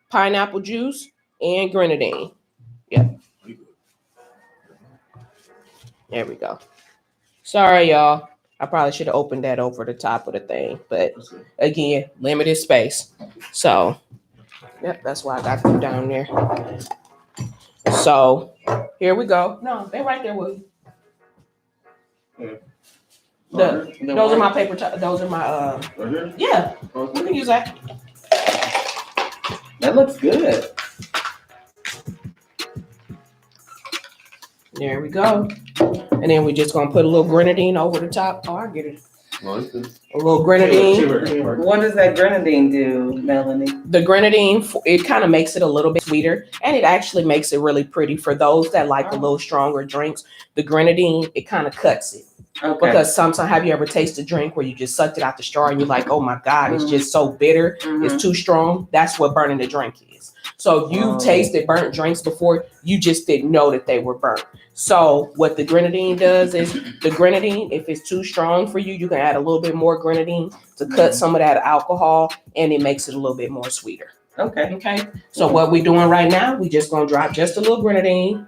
pineapple juice, and grenadine. Yep. There we go. Sorry, y'all. I probably should have opened that over the top of the thing, but again, limited space. So, yep, that's why I got them down there. So, here we go. No, they're right there with you. Those are my paper. Those are my. Right here? Yeah, we can use that. That looks good. There we go. And then we're just gonna put a little grenadine over the top. Oh, I get it. A little grenadine. What does that grenadine do, Melanie? The grenadine, it kind of makes it a little bit sweeter, and it actually makes it really pretty for those that like a little stronger drinks. The grenadine, it kind of cuts it. Okay. Because sometimes, have you ever tasted a drink where you just sucked it out the straw and you're like, oh my God, it's just so bitter, it's too strong? That's what burning the drink is. So if you've tasted burnt drinks before, you just didn't know that they were burnt. So what the grenadine does is, the grenadine, if it's too strong for you, you can add a little bit more grenadine to cut some of that alcohol, and it makes it a little bit more sweeter. Okay. Okay. So what we're doing right now, we just gonna drop just a little grenadine.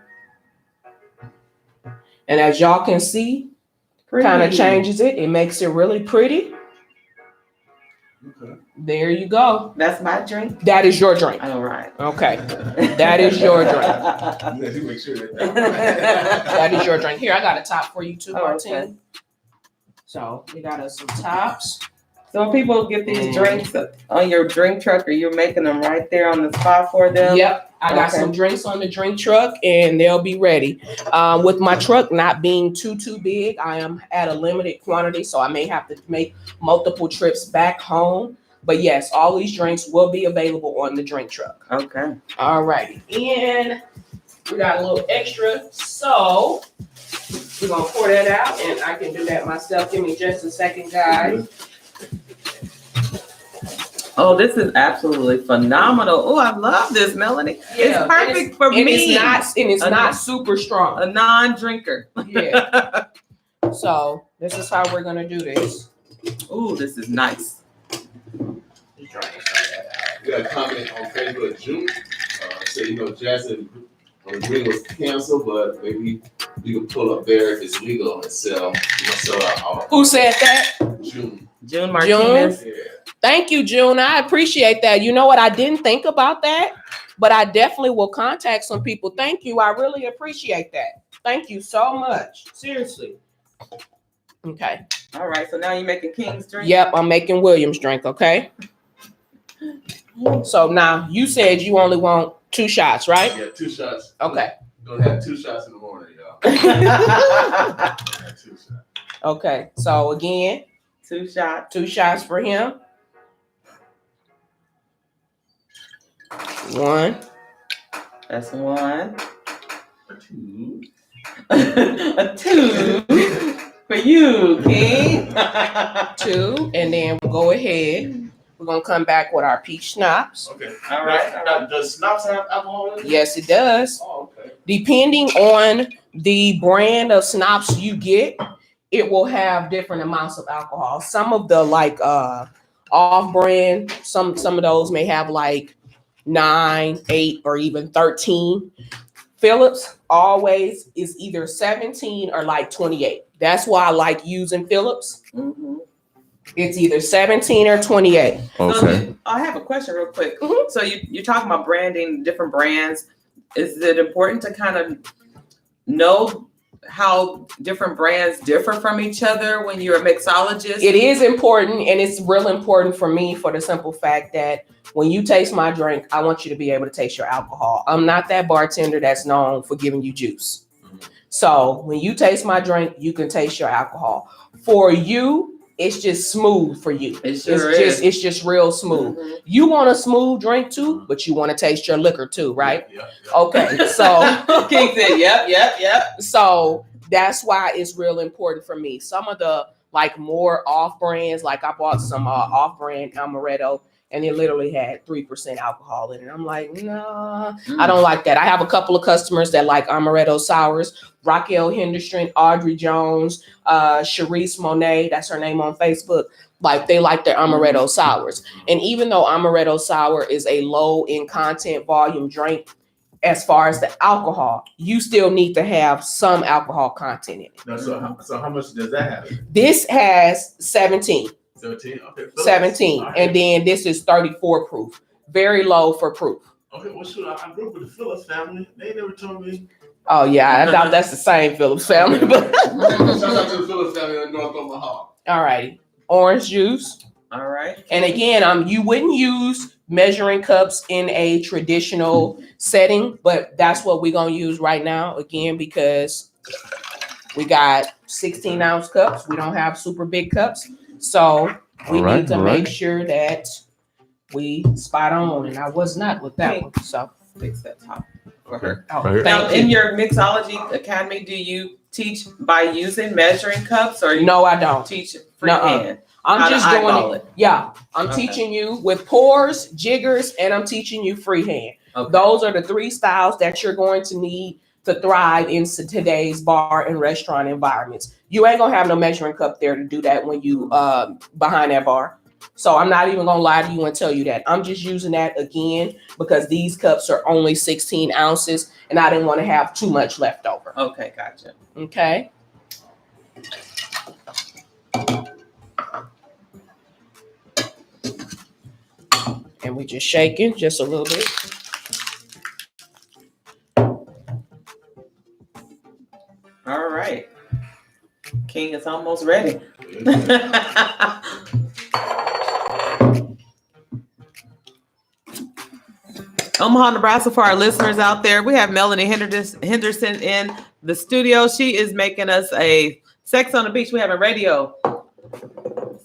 And as y'all can see, kind of changes it. It makes it really pretty. Okay. There you go. That's my drink? That is your drink. All right. Okay. That is your drink. That is your drink. Here, I got a top for you too, Martine. Okay. So we got us some tops. So when people get these drinks on your drink truck, or you're making them right there on the spot for them? Yep. I got some drinks on the drink truck, and they'll be ready. With my truck not being too big, I am at a limited quantity, so I may have to make multiple trips back home. But yes, all these drinks will be available on the drink truck. Okay. All righty. And we got a little extra, so we're going to pour that out, and I can do that myself. Give me just a second, guys. Oh, this is absolutely phenomenal. Oh, I love this, Melanie. Yeah, it's perfect for me. It's not super strong. A non-drinker. Yeah. So this is how we're gonna do this. Oh, this is nice. We got a comment on Facebook, June. Say, Jackson Green was canceled, but maybe you can pull up there if it's legal and sell. Who said that? June Martinez. Yeah. Thank you, June. I appreciate that. You know what? I didn't think about that, but I definitely will contact some people. Thank you. I really appreciate that. Thank you so much. Seriously. Okay. All right. So now you're making King's drink? Yep. I'm making William's drink. Okay. So now you said you only want 2 shots, right? Yeah, 2 shots. Okay. We're going to have 2 shots in the morning, y'all. 2 shots. Okay. So again, 2 shots. 2 shots for him. 1. That's 1. A 2. A 2 for you, King. 2. And then we'll go ahead. We're going to come back with our peach schnapps. Okay. All right. Does schnapps have alcohol in it? Yes, it does. Oh, okay. Depending on the brand of schnapps you get, it will have different amounts of alcohol. Some of the off-brand, some of those may have 9, 8, or even 13. Phillips always is either 17 or 28. That's why I like using Phillips. Mm-hmm. It's either 17 or 28. Okay. So I have a question real quick. Mm-hmm. So you're talking about branding, different brands. Is it important to kind of know how different brands differ from each other when you're a mixologist? It is important, and it's real important for me for the simple fact that when you taste my drink, I want you to be able to taste your alcohol. I'm not that bartender that's known for giving you juice. Mm-hmm. So when you taste my drink, you can taste your alcohol. For you, it's just smooth for you. It's just real smooth. Mm-hmm. You want a smooth drink too, but you want to taste your liquor too, right? Yeah. Okay, so King said, yep. So that's why it's real important for me. Some of the more off brands, I bought some off brand amaretto, and it literally had 3% alcohol in it. I'm like, nah, I don't like that. I have a couple of customers that like amaretto sours. Raquel Henderson, Audrey Jones, Sharice Monet, that's her name on Facebook. Like they like their amaretto sours. And even though amaretto sour is a low in content volume drink, as far as the alcohol, you still need to have some alcohol content in it. No, so how much does that have? This has 17. 17? Okay. 17. Right. And then this is 34 proof. Very low for proof. Okay, well, shoot, I grew up with the Phillips family. They never told me. Oh, yeah, I thought that's the same Phillips family. Shout out to the Phillips family in North Omaha. All righty. Orange juice. All right. And again, you wouldn't use measuring cups in a traditional setting, but that's what we're going to use right now, again, because we got 16-ounce cups. We don't have super big cups. So we need to make sure that we spot on. And I was not with that one. So fix that top for Okay. her. Oh, Right. Now, in your mixology academy, do you teach by using measuring cups, or you no, I don't. teach freehand? I'm just doing eyeball it. Yeah, I'm Okay. teaching you with pours, jiggers, and I'm teaching you freehand. Okay. Those are the 3 styles that you're going to need to thrive in today's bar and restaurant environments. You ain't gonna have no measuring cup there to do that when you behind that bar. So I'm not even gonna lie to you and tell you that. I'm just using that again because these cups are only 16 ounces and I didn't want to have too much left over. Okay, gotcha. Okay. And we just shaking just a little bit. All right. King is almost ready. Omaha, Nebraska, for our listeners out there, we have Melanie Henderson in the studio. She is making us a Sex on the Beach. We have a radio.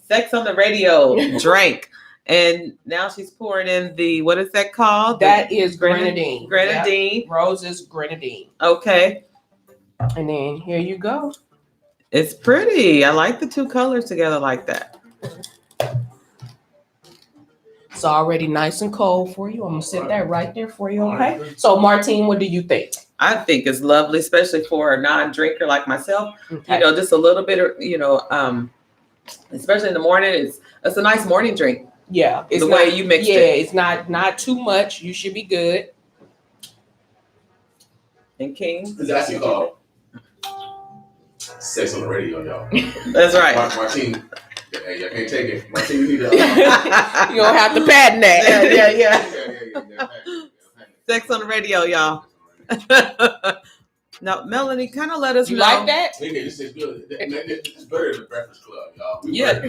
Sex on the Radio drink. And now she's pouring in the, what is that called? That is grenadine. Grenadine. Yep. Rose's grenadine. Okay. And then here you go. It's pretty. I like the 2 colors together like that. It's already nice and cold for you. I'm going to sit that right there for you, okay? So, Martine, what do you think? I think it's lovely, especially for a non-drinker like myself. Okay. You know, just a little bit of, especially in the morning. It's a nice morning drink. Yeah. It's the way you mixed it. Yeah, it's not too much. You should be good. And King? It's actually called Sex on the Radio, y'all. That's right. Martine, you can't take it. Martine, you need to. You're going to have to patent that. Yeah. Sex on the Radio, y'all. Now, Melanie, kind of let us You know. like that? Yeah, this is good. It's better than the Breakfast Club, y'all. Yeah.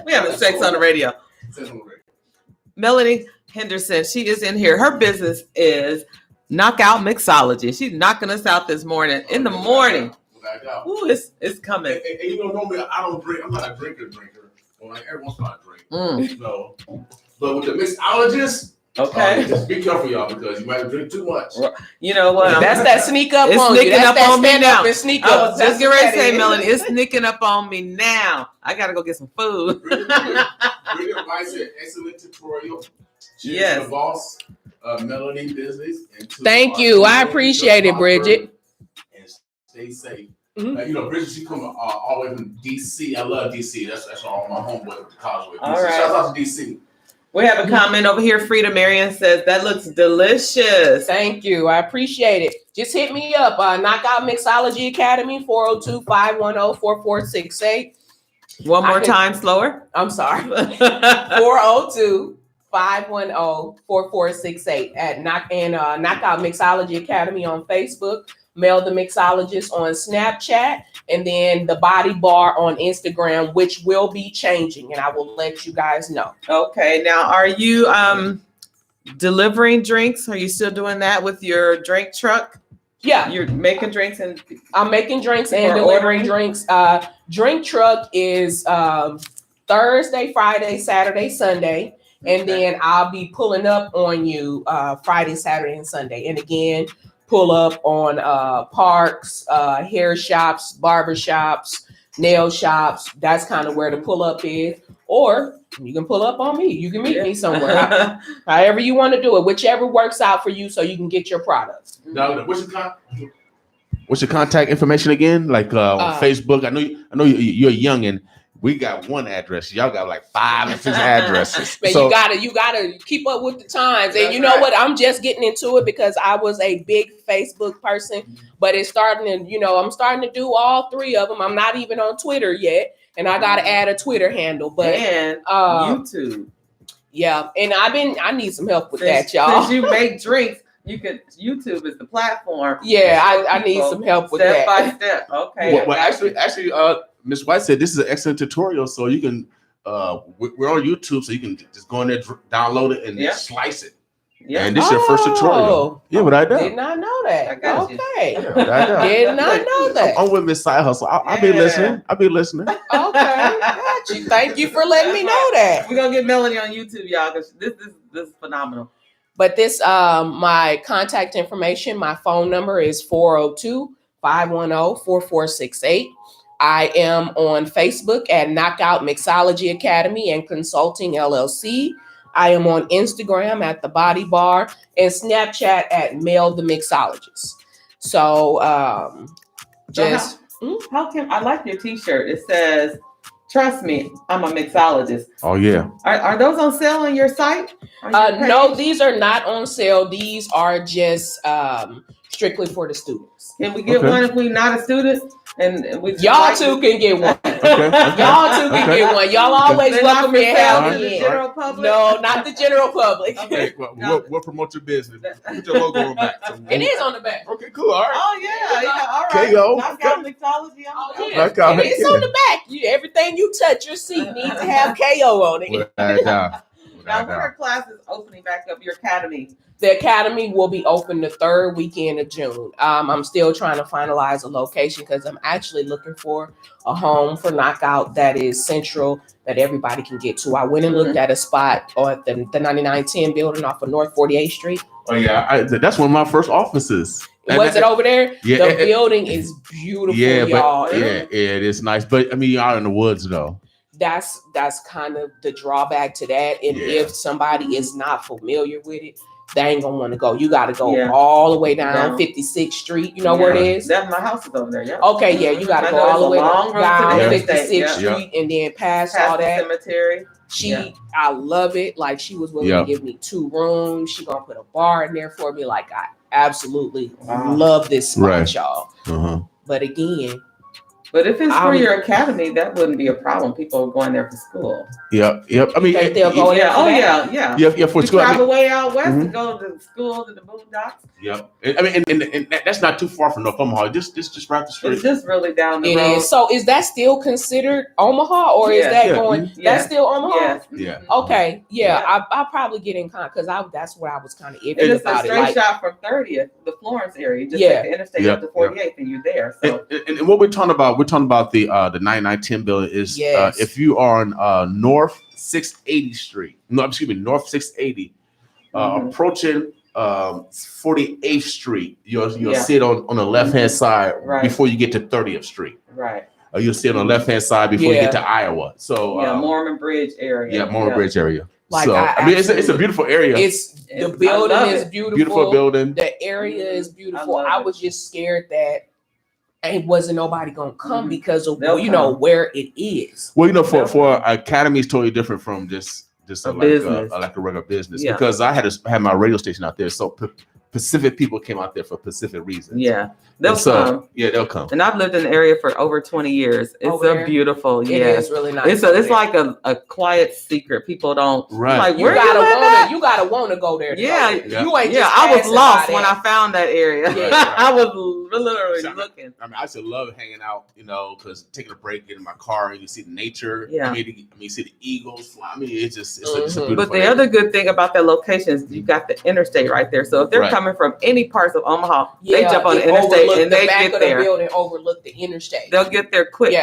We have a Sex on the Radio. Sex on the Radio. Melanie Henderson, she is in here. Her business is Knockout Mixology. She's knocking us out this morning. In the morning. Ooh, it's coming. And you know, normally I don't drink. I'm not a drinker. Well, like every once in a while I drink. No. But with the mixologist, okay. Just be careful, y'all, because you might drink too much. You know what? That's that sneak up it's on sneaking you. That's up on me now. Sneak I up. was just getting ready to say, Melanie, it's sneaking up on me now. I got to go get some food. Bridget Weiss said excellent tutorial. She's the boss of Melanie Business. Thank you. I appreciate it, Bridget. And stay safe. Mm-hmm. You know, Bridget, she come all the way from DC. I love DC. That's all my homeboy went to college with. All right. Shout out to DC. We have a comment over here. Frida Marion says, that looks delicious. Thank you. I appreciate it. Just hit me up. Knockout Mixology Academy, 402-510-4468. One more time, slower. I'm sorry. 402-510-4468 at Knockout Mixology Academy on Facebook. Mel the Mixologist on Snapchat, and then the Body Bar on Instagram, which will be changing, and I will let you guys know. Okay. Now, are you delivering drinks? Are you still doing that with your drink truck? Yeah. You're making drinks and I'm making drinks and delivering drinks. Drink truck is Thursday, Friday, Saturday, Sunday. And then I'll be pulling up on you Friday, Saturday, and Sunday. And again, pull up on parks, hair shops, barber shops, nail shops. That's kind of where the pull up is. or you can pull up on me. You can meet me somewhere. However you want to do it, whichever works out for you, so you can get your products. Now, what's your contact information again? Like on Facebook. I know you're young and we got one address. Y'all got like 5 or 6 addresses. Man, So, you gotta keep up with the times. And you know what? I'm just getting into it because I was a big Facebook person, but it's starting to, I'm starting to do all 3 of them. I'm not even on Twitter yet, and I gotta add a Twitter handle. But YouTube. Yeah, and I need some help with that, y'all. Since you make drinks, YouTube is the platform. Yeah, I need some help with that. Step by step. Okay. Well, actually, Ms. White said this is an excellent tutorial, so you can. We're on YouTube, so you can just go in there, download it, and slice it. Yeah. And this is your first tutorial. Yeah, but I know. Did not know that. I got you. Okay. Yeah, did not know that. I'm with Miss Side Hustle. I'll be listening. Okay. Got you. Thank you for letting me know that. We're gonna get Melanie on YouTube, y'all, because this is phenomenal. But this, my contact information, my phone number is 402-510-4468. I am on Facebook at Knockout Mixology Academy and Consulting LLC. I am on Instagram at The Body Bar and Snapchat at Mel the Mixologist. So, how can I like your T-shirt? It says, "Trust me, I'm a mixologist." Oh yeah. Are those on sale on your site? No, these are not on sale. These are just strictly for the students. Can we get one if we're not a student? And y'all two can get one. Y'all two can get one. Y'all always welcome me to have me in. General public? No, not the general public. Okay, we'll promote your business. Put your logo on back. It is on the back. Okay, cool. All right. Oh yeah, all right. KO. Knockout mixology. It's on the back. Everything you touch, your seat needs to have KO on it. Now, when are classes opening back up? Your academy. The academy will be open the 3rd weekend of June. I'm still trying to finalize a location because I'm actually looking for a home for Knockout that is central, that everybody can get to. I went and looked at a spot at the 9910 building off of North 48th Street. Oh yeah, that's one of my first offices. Was it over there? Yeah, the building is beautiful, y'all. It is nice. But I mean, you're out in the woods though. That's kind of the drawback to that. And if somebody is not familiar with it, they ain't gonna want to go. You got to go all the way down 56th Street. You know where it is? That's my house is over there. Yeah. Okay, yeah, you got to go all the way down 56th Street and then past all that cemetery. I love it. Like she was willing to give me 2 rooms. She gonna put a bar in there for me. Like I absolutely love this spot, y'all. But again. But if it's for your academy, that wouldn't be a problem. People are going there for school. Yep. I mean, they'll go there. Yeah. For school, travel way out west to go to school to the boondocks. Yep. I mean, and that's not too far from North Omaha. Just right the street. It's just really down the road. It is. So, is that still considered Omaha, or is that going? That's still Omaha. Yeah. Okay. Yeah. I'll probably get in contact because that's what I was kind of iffy about. It's a straight shot from 30th, the Florence area. Just take the interstate up to 48th, and you're there. So, and what we're talking about the 9910 building is if you are on North 680 Street. No, excuse me, North 680, approaching 48th Street. You'll see it on the left hand side before you get to 30th Street. Right. You'll see it on the left hand side before you get to Iowa. So Mormon Bridge area. Yeah, Mormon Bridge area. Like so I mean, it's a beautiful area. The building is beautiful. Beautiful building. The area is beautiful. I was just scared that ain't wasn't nobody gonna come because of where it is. Well, for academy is totally different from just a business. Like a regular business because I had my radio station out there, so Pacific people came out there for Pacific reasons. Yeah, they'll come. Yeah, they'll come. And I've lived in the area for over 20 years. It's a beautiful. It is really nice. It's like a quiet secret. People don't. Right. Like, you gotta want to go there. Yeah. You ain't. Yeah. I was lost when I found that area. Right. I was literally looking. I mean, I just love hanging out. Because taking a break, getting in my car, and you see the nature. Yeah. I mean, you see the eagles fly. I mean, it's a beautiful. But the other good thing about that location is you got the interstate right there. So if they're coming from any parts of Omaha, they jump on the interstate and they get there. The building overlook the interstate. They'll get there quick.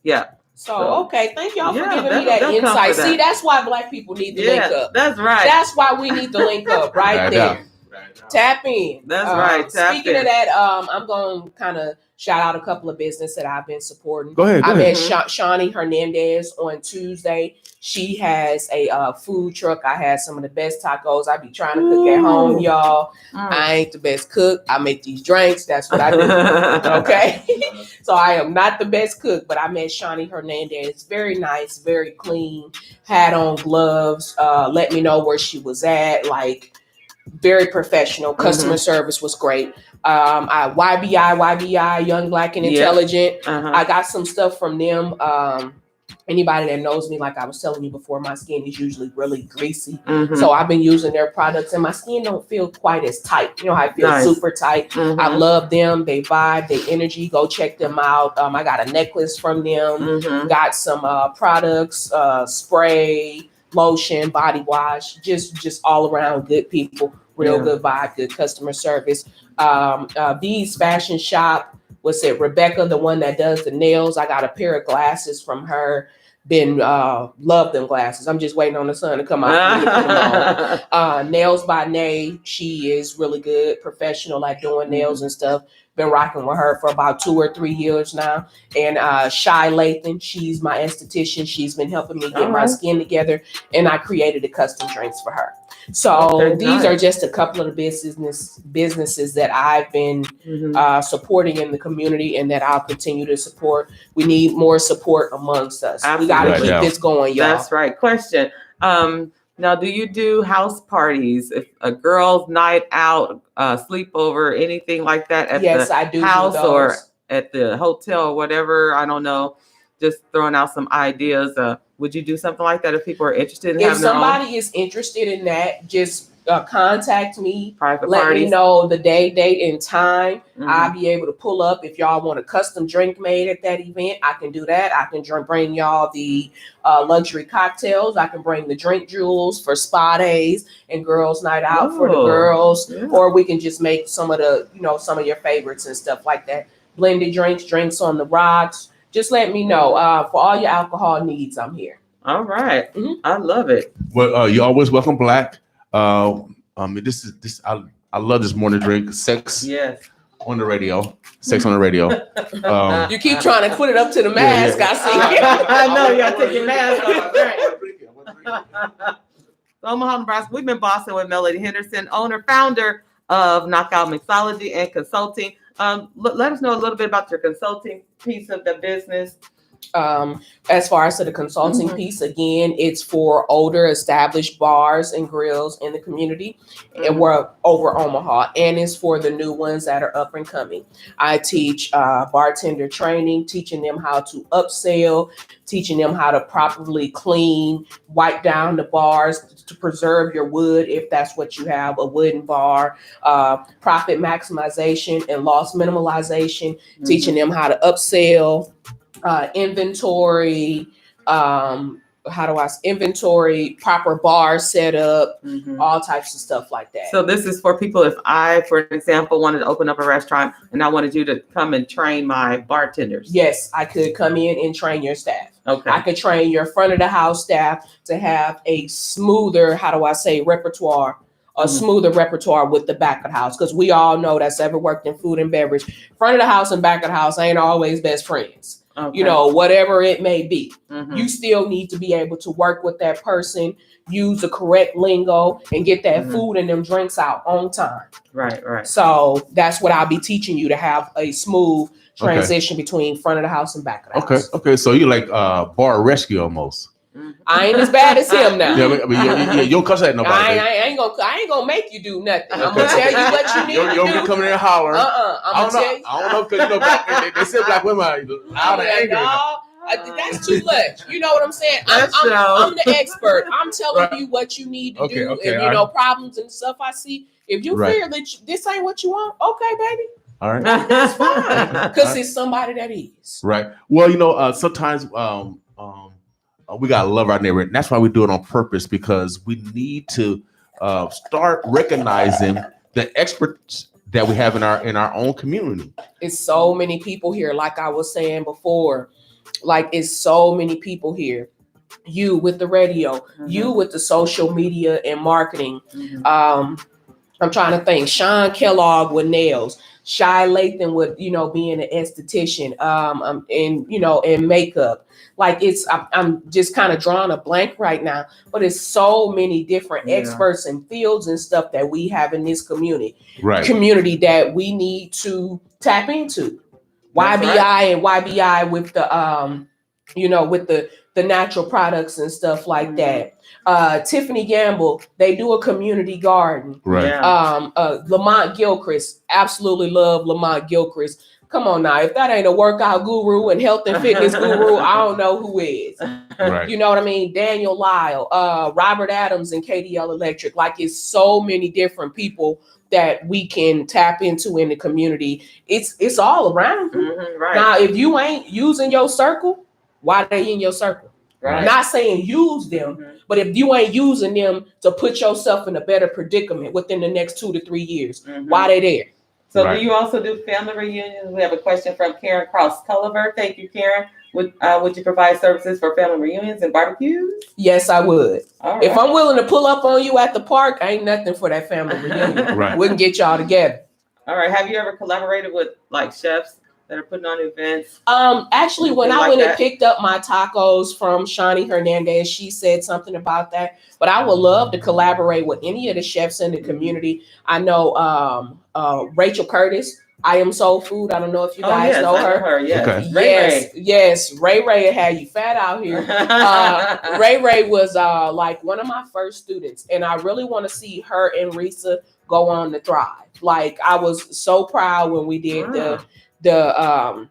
Yeah. So okay, thank y'all for giving me that insight. See, that's why Black people need to link up. That's right. That's why we need to link up right there. Tap in. That's right. Speaking of that, I'm going to kind of shout out a couple of businesses that I've been supporting. Go ahead. I met Shawnee Hernandez on Tuesday. She has a food truck. I had some of the best tacos. I be trying to cook at home, y'all. I ain't the best cook. I make these drinks. That's what I do. Okay. So I am not the best cook, but I met Shawnee Hernandez. Very nice, very clean, had on gloves, let me know where she was at, like very professional. Customer service was great. YBI, Young, Black, and Intelligent. I got some stuff from them. Anybody that knows me, like I was telling you before, my skin is usually really greasy. So I've been using their products and my skin don't feel quite as tight. You know how I feel super tight. I love them. They vibe, they energy. Go check them out. I got a necklace from them. Got some products, spray, lotion, body wash, just all around good people. Real good vibe, good customer service. These fashion shop, what's it? Rebecca, the one that does the nails. I got a pair of glasses from her. Been love them glasses. I'm just waiting on the sun to come out. Nails by Nay. She is really good, professional at doing nails and stuff. Been rocking with her for about 2 or 3 years now. And Shy Lathan, she's my esthetician. She's been helping me get my skin together. And I created the custom drinks for her. So these are just a couple of the businesses that I've been supporting in the community and that I'll continue to support. We need more support amongst us. We got to keep this going, y'all. That's right. Question. Now, do you do house parties? If a girls' night out, sleepover, anything like that at the house or at the hotel or whatever? I don't know. Just throwing out some ideas. Would you do something like that if people are interested in having their own? If somebody is interested in that, just contact me. Private Let parties. me know the day, date, and time. I'll be able to pull up. If y'all want a custom drink made at that event, I can do that. I can bring y'all the luxury cocktails. I can bring the drink jewels for spa days and girls' night out for the girls. Or we can just make some of the, some of your favorites and stuff like that. Blended drinks on the rocks. Just let me know. For all your alcohol needs, I'm here. All right. I love it. Well, you always welcome Black. I love this morning drink. Sex on the radio. Sex on the radio. You keep trying to put it up to the mask. I see. I know you got to take your mask off. Omaha, Nebraska. We've been bossing with Melody Henderson, owner, founder of Knockout Mixology and Consulting. Let us know a little bit about your consulting piece of the business. As far as to the consulting piece, again, it's for older established bars and grills in the community, and we're over Omaha, and it's for the new ones that are up and coming. I teach bartender training, teaching them how to upsell, teaching them how to properly clean, wipe down the bars to preserve your wood if that's what you have, a wooden bar, profit maximization and loss minimalization, teaching them how to upsell, inventory, inventory, proper bar setup, all types of stuff like that. So this is for people, if I, for example, wanted to open up a restaurant and I wanted you to come and train my bartenders. Yes, I could come in and train your staff. Okay. I could train your front of the house staff to have a smoother, repertoire, a smoother repertoire with the back of the house. Because we all know that's ever worked in food and beverage. Front of the house and back of the house ain't always best friends. Okay. Whatever it may be, you still need to be able to work with that person, use the correct lingo, and get that food and them drinks out on time. Right. So that's what I'll be teaching you, to have a smooth transition between front of the house and back of the house. Okay. So you like bar rescue almost. I ain't as bad as him now. You don't cuss at nobody. I ain't gonna make you do nothing. I'm gonna tell you what you need to do. You don't be coming in and hollering. I'm gonna tell you. I don't know, because they said black women are loud and angry. That's too much. You know what I'm saying? I'm the expert. I'm telling you what you need to do, and problems and stuff I see. If you feel that this ain't what you want, okay, baby. All right, that's fine. Because it's somebody that is. Right. Well, sometimes we gotta love our neighbor. And that's why we do it on purpose, because we need to start recognizing the experts that we have in our own community. It's so many people here, like I was saying before. Like, it's so many people here. You with the radio, you with the social media and marketing. I'm trying to think. Sean Kellogg with nails. Shy Lathan with, being an esthetician, and makeup. Like I'm just kind of drawing a blank right now, but it's so many different experts and fields and stuff that we have in this community that we need to tap into. YBI and YBI with the with the natural products and stuff like that. Tiffany Gamble, they do a community garden. Lamont Gilchrist, absolutely love Lamont Gilchrist. Come on now, if that ain't a workout guru and health and fitness guru, I don't know who is. You know what I mean? Daniel Lyle, Robert Adams, and KDL Electric. Like, it's so many different people that we can tap into in the community. It's all around. Now, if you ain't using your circle, why they in your circle? Not saying use them, but if you ain't using them to put yourself in a better predicament within the next 2 to 3 years, why they there? So do you also do family reunions? We have a question from Karen Cross Culliver. Thank you, Karen. Would you provide services for family reunions and barbecues? Yes, I would. All right. If I'm willing to pull up on you at the park, ain't nothing for that family reunion. We can get y'all together. All right. Have you ever collaborated with like chefs that are putting on events? Actually, when I went and picked up my tacos from Shani Hernandez, she said something about that. But I would love to collaborate with any of the chefs in the community. I know Rachel Curtis, I Am Soul Food. I don't know if you guys know her. Yes. Okay. Yes. Ray had you fat out here. Ray was like one of my first students, and I really want to see her and Risa go on to thrive. Like, I was so proud when we did the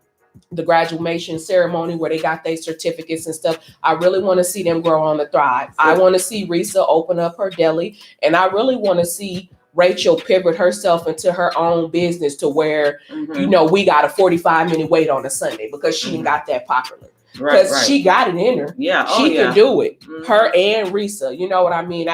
graduation ceremony where they got their certificates and stuff. I really want to see them grow on to thrive. I want to see Risa open up her deli, and I really want to see Rachel pivot herself into her own business to where, we got a 45-minute wait on a Sunday because she ain't got that popular. Because she got it in her. She can do it. Her and Risa, you know what I mean?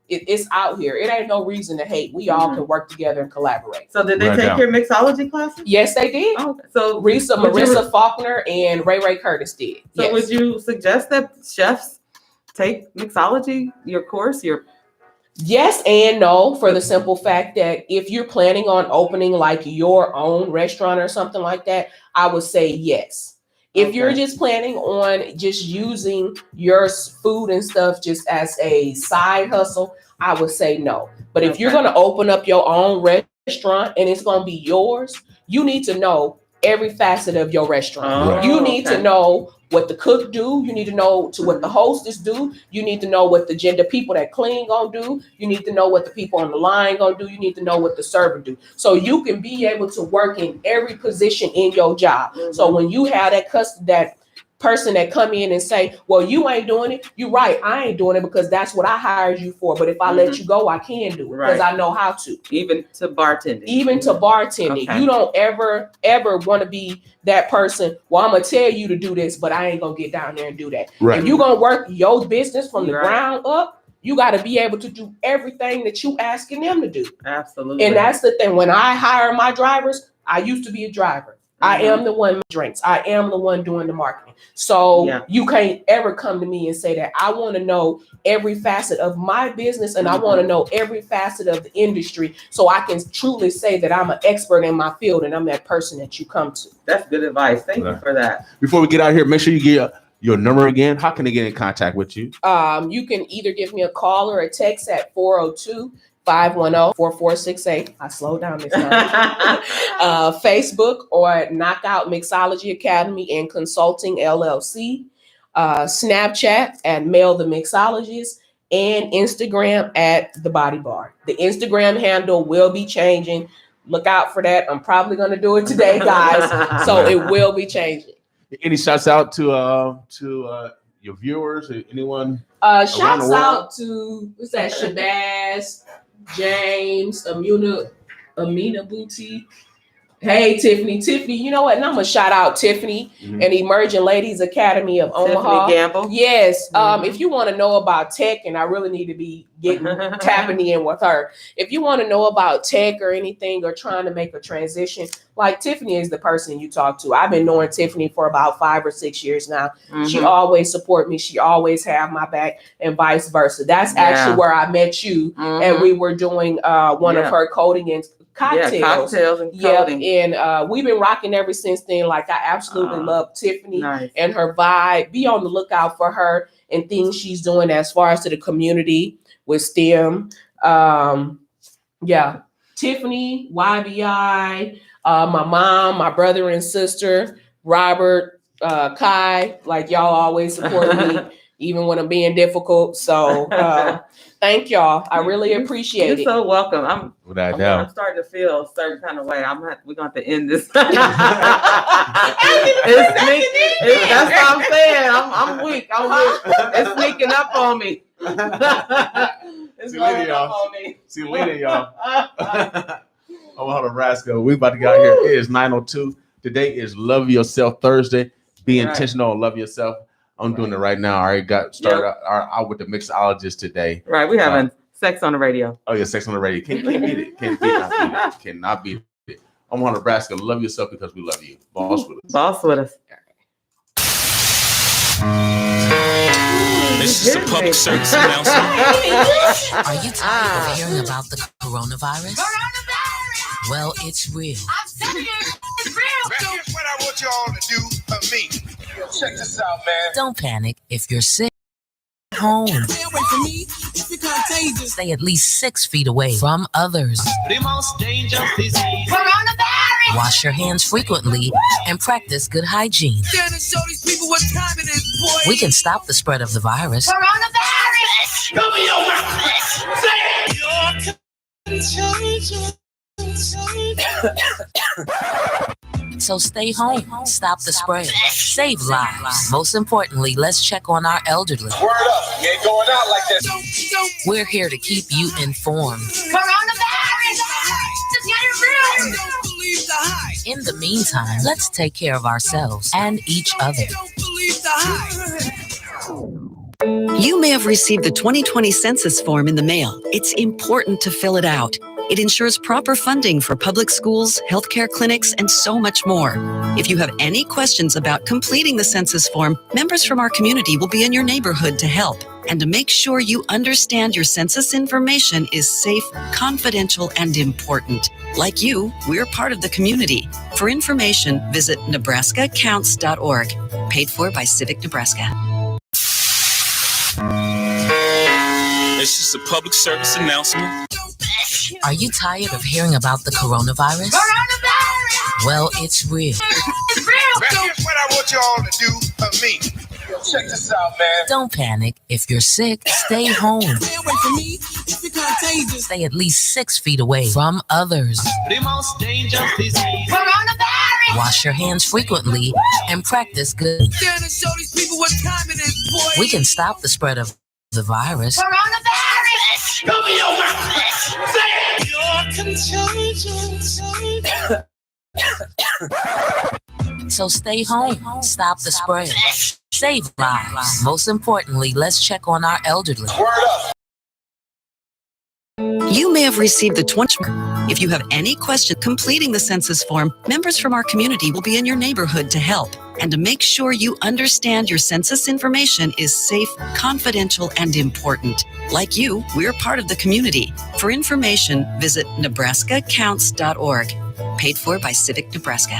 It's out here. It ain't no reason to hate. We all can work together and collaborate. So did they take your mixology classes? Yes, they did. Oh, so Marissa Faulkner and Ray Curtis did. So would you suggest that chefs take mixology, your course, Yes and no, for the simple fact that if you're planning on opening like your own restaurant or something like that, I would say yes. If you're just planning on just using your food and stuff just as a side hustle, I would say no. But if you're going to open up your own restaurant and it's going to be yours, you need to know every facet of your restaurant. You need to know what the cook do. You need to know what the hostess do. You need to know what the people that clean gonna do. You need to know what the people on the line gonna do. You need to know what the server do. So you can be able to work in every position in your job. So when you have that person that come in and say, well, you ain't doing it. You're right. I ain't doing it because that's what I hired you for. But if I let you go, I can do it because I know how to. Even to bartending. Okay. You don't ever want to be that person. Well, I'm going to tell you to do this, but I ain't going to get down there and do that. If you're going to work your business from the ground up, you got to be able to do everything that you asking them to do. Absolutely. And that's the thing. When I hire my drivers, I used to be a driver. I am the one drinks. I am the one doing the marketing. So you can't ever come to me and say that. I want to know every facet of my business and I want to know every facet of the industry so I can truly say that I'm an expert in my field and I'm that person that you come to. That's good advice. Thank you for that. Before we get out here, make sure you get your number again. How can they get in contact with you? You can either give me a call or a text at 402-510-4468. I slowed down this time. Facebook or Knockout Mixology Academy and Consulting LLC. Snapchat at Mail the Mixologist. And Instagram at The Body Bar. The Instagram handle will be changing. Look out for that. I'm probably going to do it today, guys. So it will be changing. Any shouts out to your viewers or anyone? Shouts out to what's that? Shabazz, James, Amina Boutique. Hey, Tiffany, you know what? And I'm going to shout out Tiffany and Emerging Ladies Academy of Omaha. Tiffany Gamble. Yes. If you want to know about tech, and I really need to be tapping in with her. If you want to know about tech or anything or trying to make a transition, like Tiffany is the person you talk to. I've been knowing Tiffany for about 5 or 6 years now. She always support me. She always have my back and vice versa. That's actually where I met you. And we were doing one of her cocktails. Yeah, cocktails and clothing. And we've been rocking ever since then. Like, I absolutely love Tiffany and her vibe. Be on the lookout for her and things she's doing as far as to the community with STEM. Tiffany, YBI, my mom, my brother and sister, Robert, Kai, like, y'all always support me, even when I'm being difficult. So thank y'all. I really appreciate it. You're so welcome. I'm starting to feel a certain kind of way. We're going to have to end this. That's what I'm saying. I'm weak. It's sneaking up on me. See you later, y'all. Omaha, Nebraska. We about to get out here. It is 9:02. Today is Love Yourself Thursday. Be intentional and love yourself. I'm doing it right now. I already got started out with the mixologist today. Right. We're having sex on the radio. Oh, yeah, sex on the radio. Can't beat it. Cannot beat it. Omaha, Nebraska. Love yourself because we love you. Boss with us. This is a public service announcement. Are you tired of hearing about the coronavirus? Well, it's real. I'm telling you, it's real. Here's what I want y'all to do for me. Check this out, man. Don't panic. If you're sick, home. Stay away from me. It's contagious. Stay at least 6 feet away from others. The most dangerous disease. Coronavirus. Wash your hands frequently and practice good hygiene. Gonna show these people what time it is, boy. We can stop the spread of the virus. Coronavirus. Come in your mouth. So stay home, stop the spread, save lives. Most importantly, let's check on our elderly. Word up, you ain't going out like this. We're here to keep you informed. Coronavirus. Just get it real. Don't believe the hype. In the meantime, let's take care of ourselves and each other. Don't believe the hype. You may have received the 2020 census form in the mail. It's important to fill it out. It ensures proper funding for public schools, healthcare clinics, and so much more. If you have any questions about completing the census form, members from our community will be in your neighborhood to help. And to make sure you understand your census information is safe, confidential, and important. Like you, we're part of the community. For information, visit nebraskacounts.org. Paid for by Civic Nebraska. This is a public service announcement. Are you tired of hearing about the coronavirus? Coronavirus. Well, it's real. It's real. Here's what I want y'all to do for me. Check this out, man. Don't panic. If you're sick, stay home. Stay away from me. It's contagious. Stay at least 6 feet away from others. The most dangerous disease. Coronavirus. Wash your hands frequently and practice good. Gonna show these people what time it is, boy. We can stop the spread of the virus. Coronavirus. Come in your mouth. Say it. So stay home, stop the spread, save lives. Most importantly, let's check on our elderly. Word up. You may have received the 20. If you have any question completing the census form, members from our community will be in your neighborhood to help. And to make sure you understand your census information is safe, confidential, and important. Like you, we're part of the community. For information, visit nebraskacounts.org. Paid for by Civic Nebraska.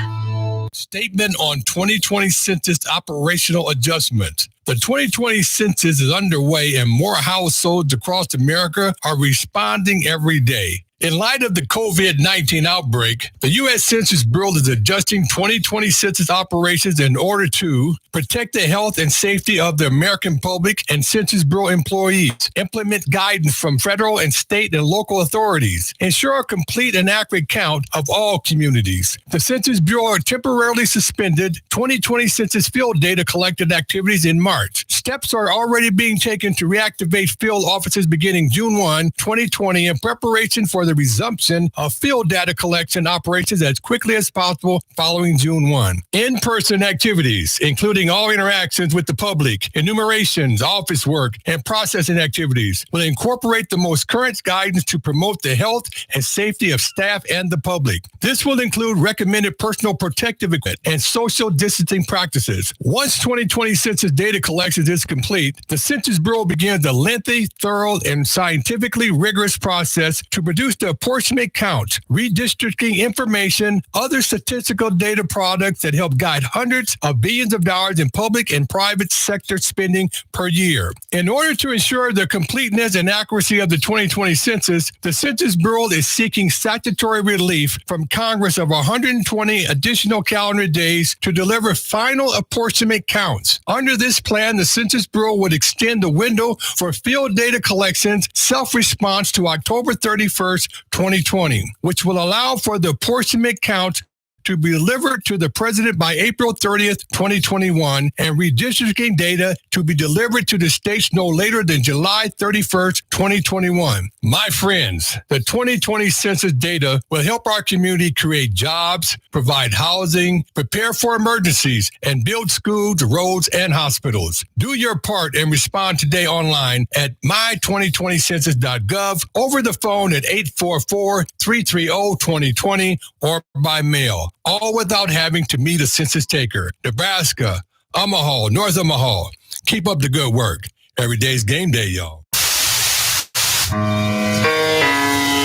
Statement on 2020 Census Operational Adjustment. The 2020 census is underway and more households across America are responding every day. In light of the COVID-19 outbreak, the U.S. Census Bureau is adjusting 2020 census operations in order to protect the health and safety of the American public and Census Bureau employees, implement guidance from federal and state and local authorities, ensure a complete and accurate count of all communities. The Census Bureau temporarily suspended 2020 census field data collected activities in March. Steps are already being taken to reactivate field offices beginning June 1, 2020 in preparation for the resumption of field data collection operations as quickly as possible following June 1. In-person activities, including all interactions with the public, enumerations, office work, and processing activities, will incorporate the most current guidance to promote the health and safety of staff and the public. This will include recommended personal protective equipment and social distancing practices. Once 2020 census data collection is complete, the Census Bureau begins a lengthy, thorough, and scientifically rigorous process to produce the apportionment count, redistricting information, other statistical data products that help guide hundreds of billions of dollars in public and private sector spending per year. In order to ensure the completeness and accuracy of the 2020 census, the Census Bureau is seeking statutory relief from Congress of 120 additional calendar days to deliver final apportionment counts. Under this plan, the Census Bureau would extend the window for field data collections self-response to October 31st, 2020, which will allow for the apportionment count to be delivered to the president by April 30th, 2021, and redistricting data to be delivered to the states no later than July 31st, 2021. My friends, the 2020 census data will help our community create jobs, provide housing, prepare for emergencies, and build schools, roads, and hospitals. Do your part and respond today online at my2020census.gov, over the phone at 844-330-2020, or by mail. All without having to meet a census taker. Nebraska, Omaha, North Omaha. Keep up the good work. Every day's game day, y'all.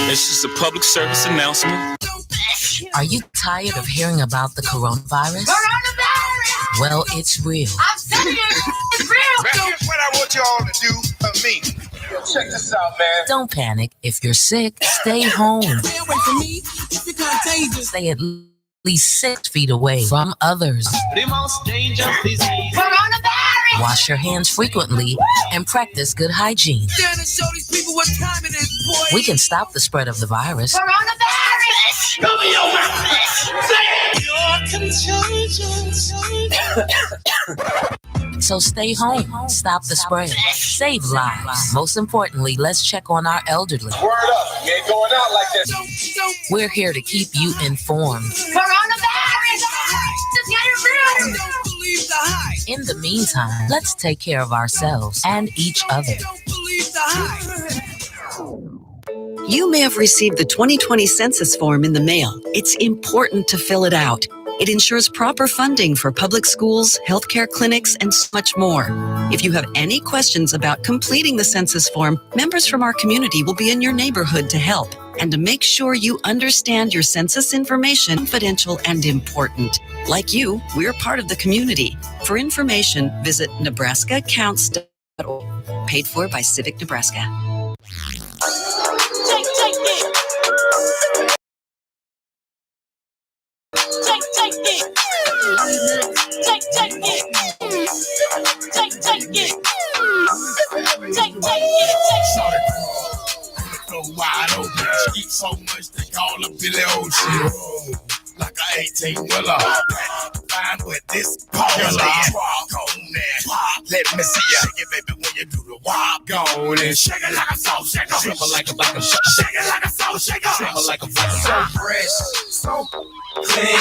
It's just a public service announcement. Are you tired of hearing about the coronavirus? Well, it's real. I'm telling you, it's real. Here's what I want you all to do for me. Check this out, man. Don't panic. If you're sick, stay home. Stay away from me if you're contagious. Stay at least 6 feet away from others. The most dangerous disease. Coronavirus. Wash your hands frequently and practice good hygiene. Stand and show these people what time it is, boy. We can stop the spread of the virus. Coronavirus. Cover your mouth. So stay home. Stop the spread. Save lives. Most importantly, let's check on our elderly. Word up. You ain't going out like that. We're here to keep you informed. Coronavirus. Just get it real. Don't believe the hype. In the meantime, let's take care of ourselves and each other. Don't believe the hype. You may have received the 2020 census form in the mail. It's important to fill it out. It ensures proper funding for public schools, healthcare clinics, and so much more. If you have any questions about completing the census form, members from our community will be in your neighborhood to help. And to make sure you understand your census information, confidential and important. Like you, we're part of the community. For information, visit nebraskacounts.org. Paid for by Civic Nebraska. Go wide open, eat so much they call her Billy Ocean. Like a 18-wheeler, fine with this popular. Walk on there, let me see ya. Shake it, baby, when you do the walk on and shake it like a salt shaker. Tremble like a shake it like a salt shaker. Tremble like a so fresh, so clean.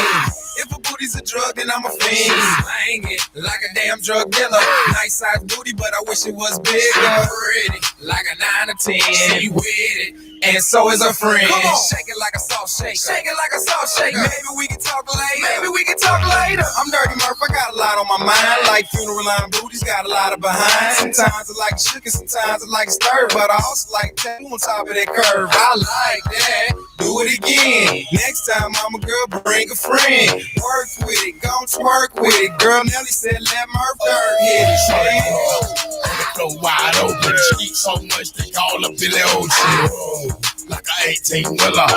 If a booty's a drug, then I'm a fiend. Slang it like a damn drug dealer. Nice size booty, but I wish it was bigger. Pretty, like a 9 or 10. She with it, and so is her friend. Come on. Shake it like a salt shaker. Shake it like a salt shaker. Maybe we can talk later. Maybe we can talk later. I'm Dirty Murph, I got a lot on my mind. Like funeral line booties, got a lot of behind. Sometimes I like sugar, sometimes I like stir, but I also like that on top of that curve. I like that. Do it again. Next time, mama girl, bring a friend. Work with it, gon' twerk with it. Girl Nelly said, let Murph dirt hit it. Go wide open, she eat so much they call her Billy Ocean. Like a 18-wheeler,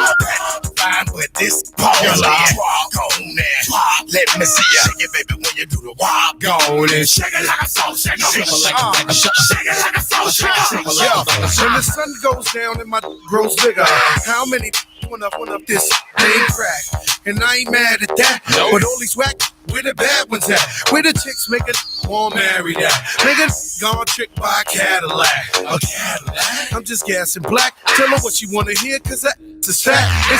fine with this popular. Walk on there, let me see ya. Shake it, baby, when you do the walk on and shake it like a salt shaker. Shake it like a salt shaker. When the sun goes down and my grows bigger, how many went up this thing crack? And I ain't mad at that, but all these whack, where the bad ones at? Where the chicks make it won't marry that? Make it gone trick by a Cadillac. A Cadillac? I'm just gassing black. Tell her what she wanna hear, cause that's a stat. And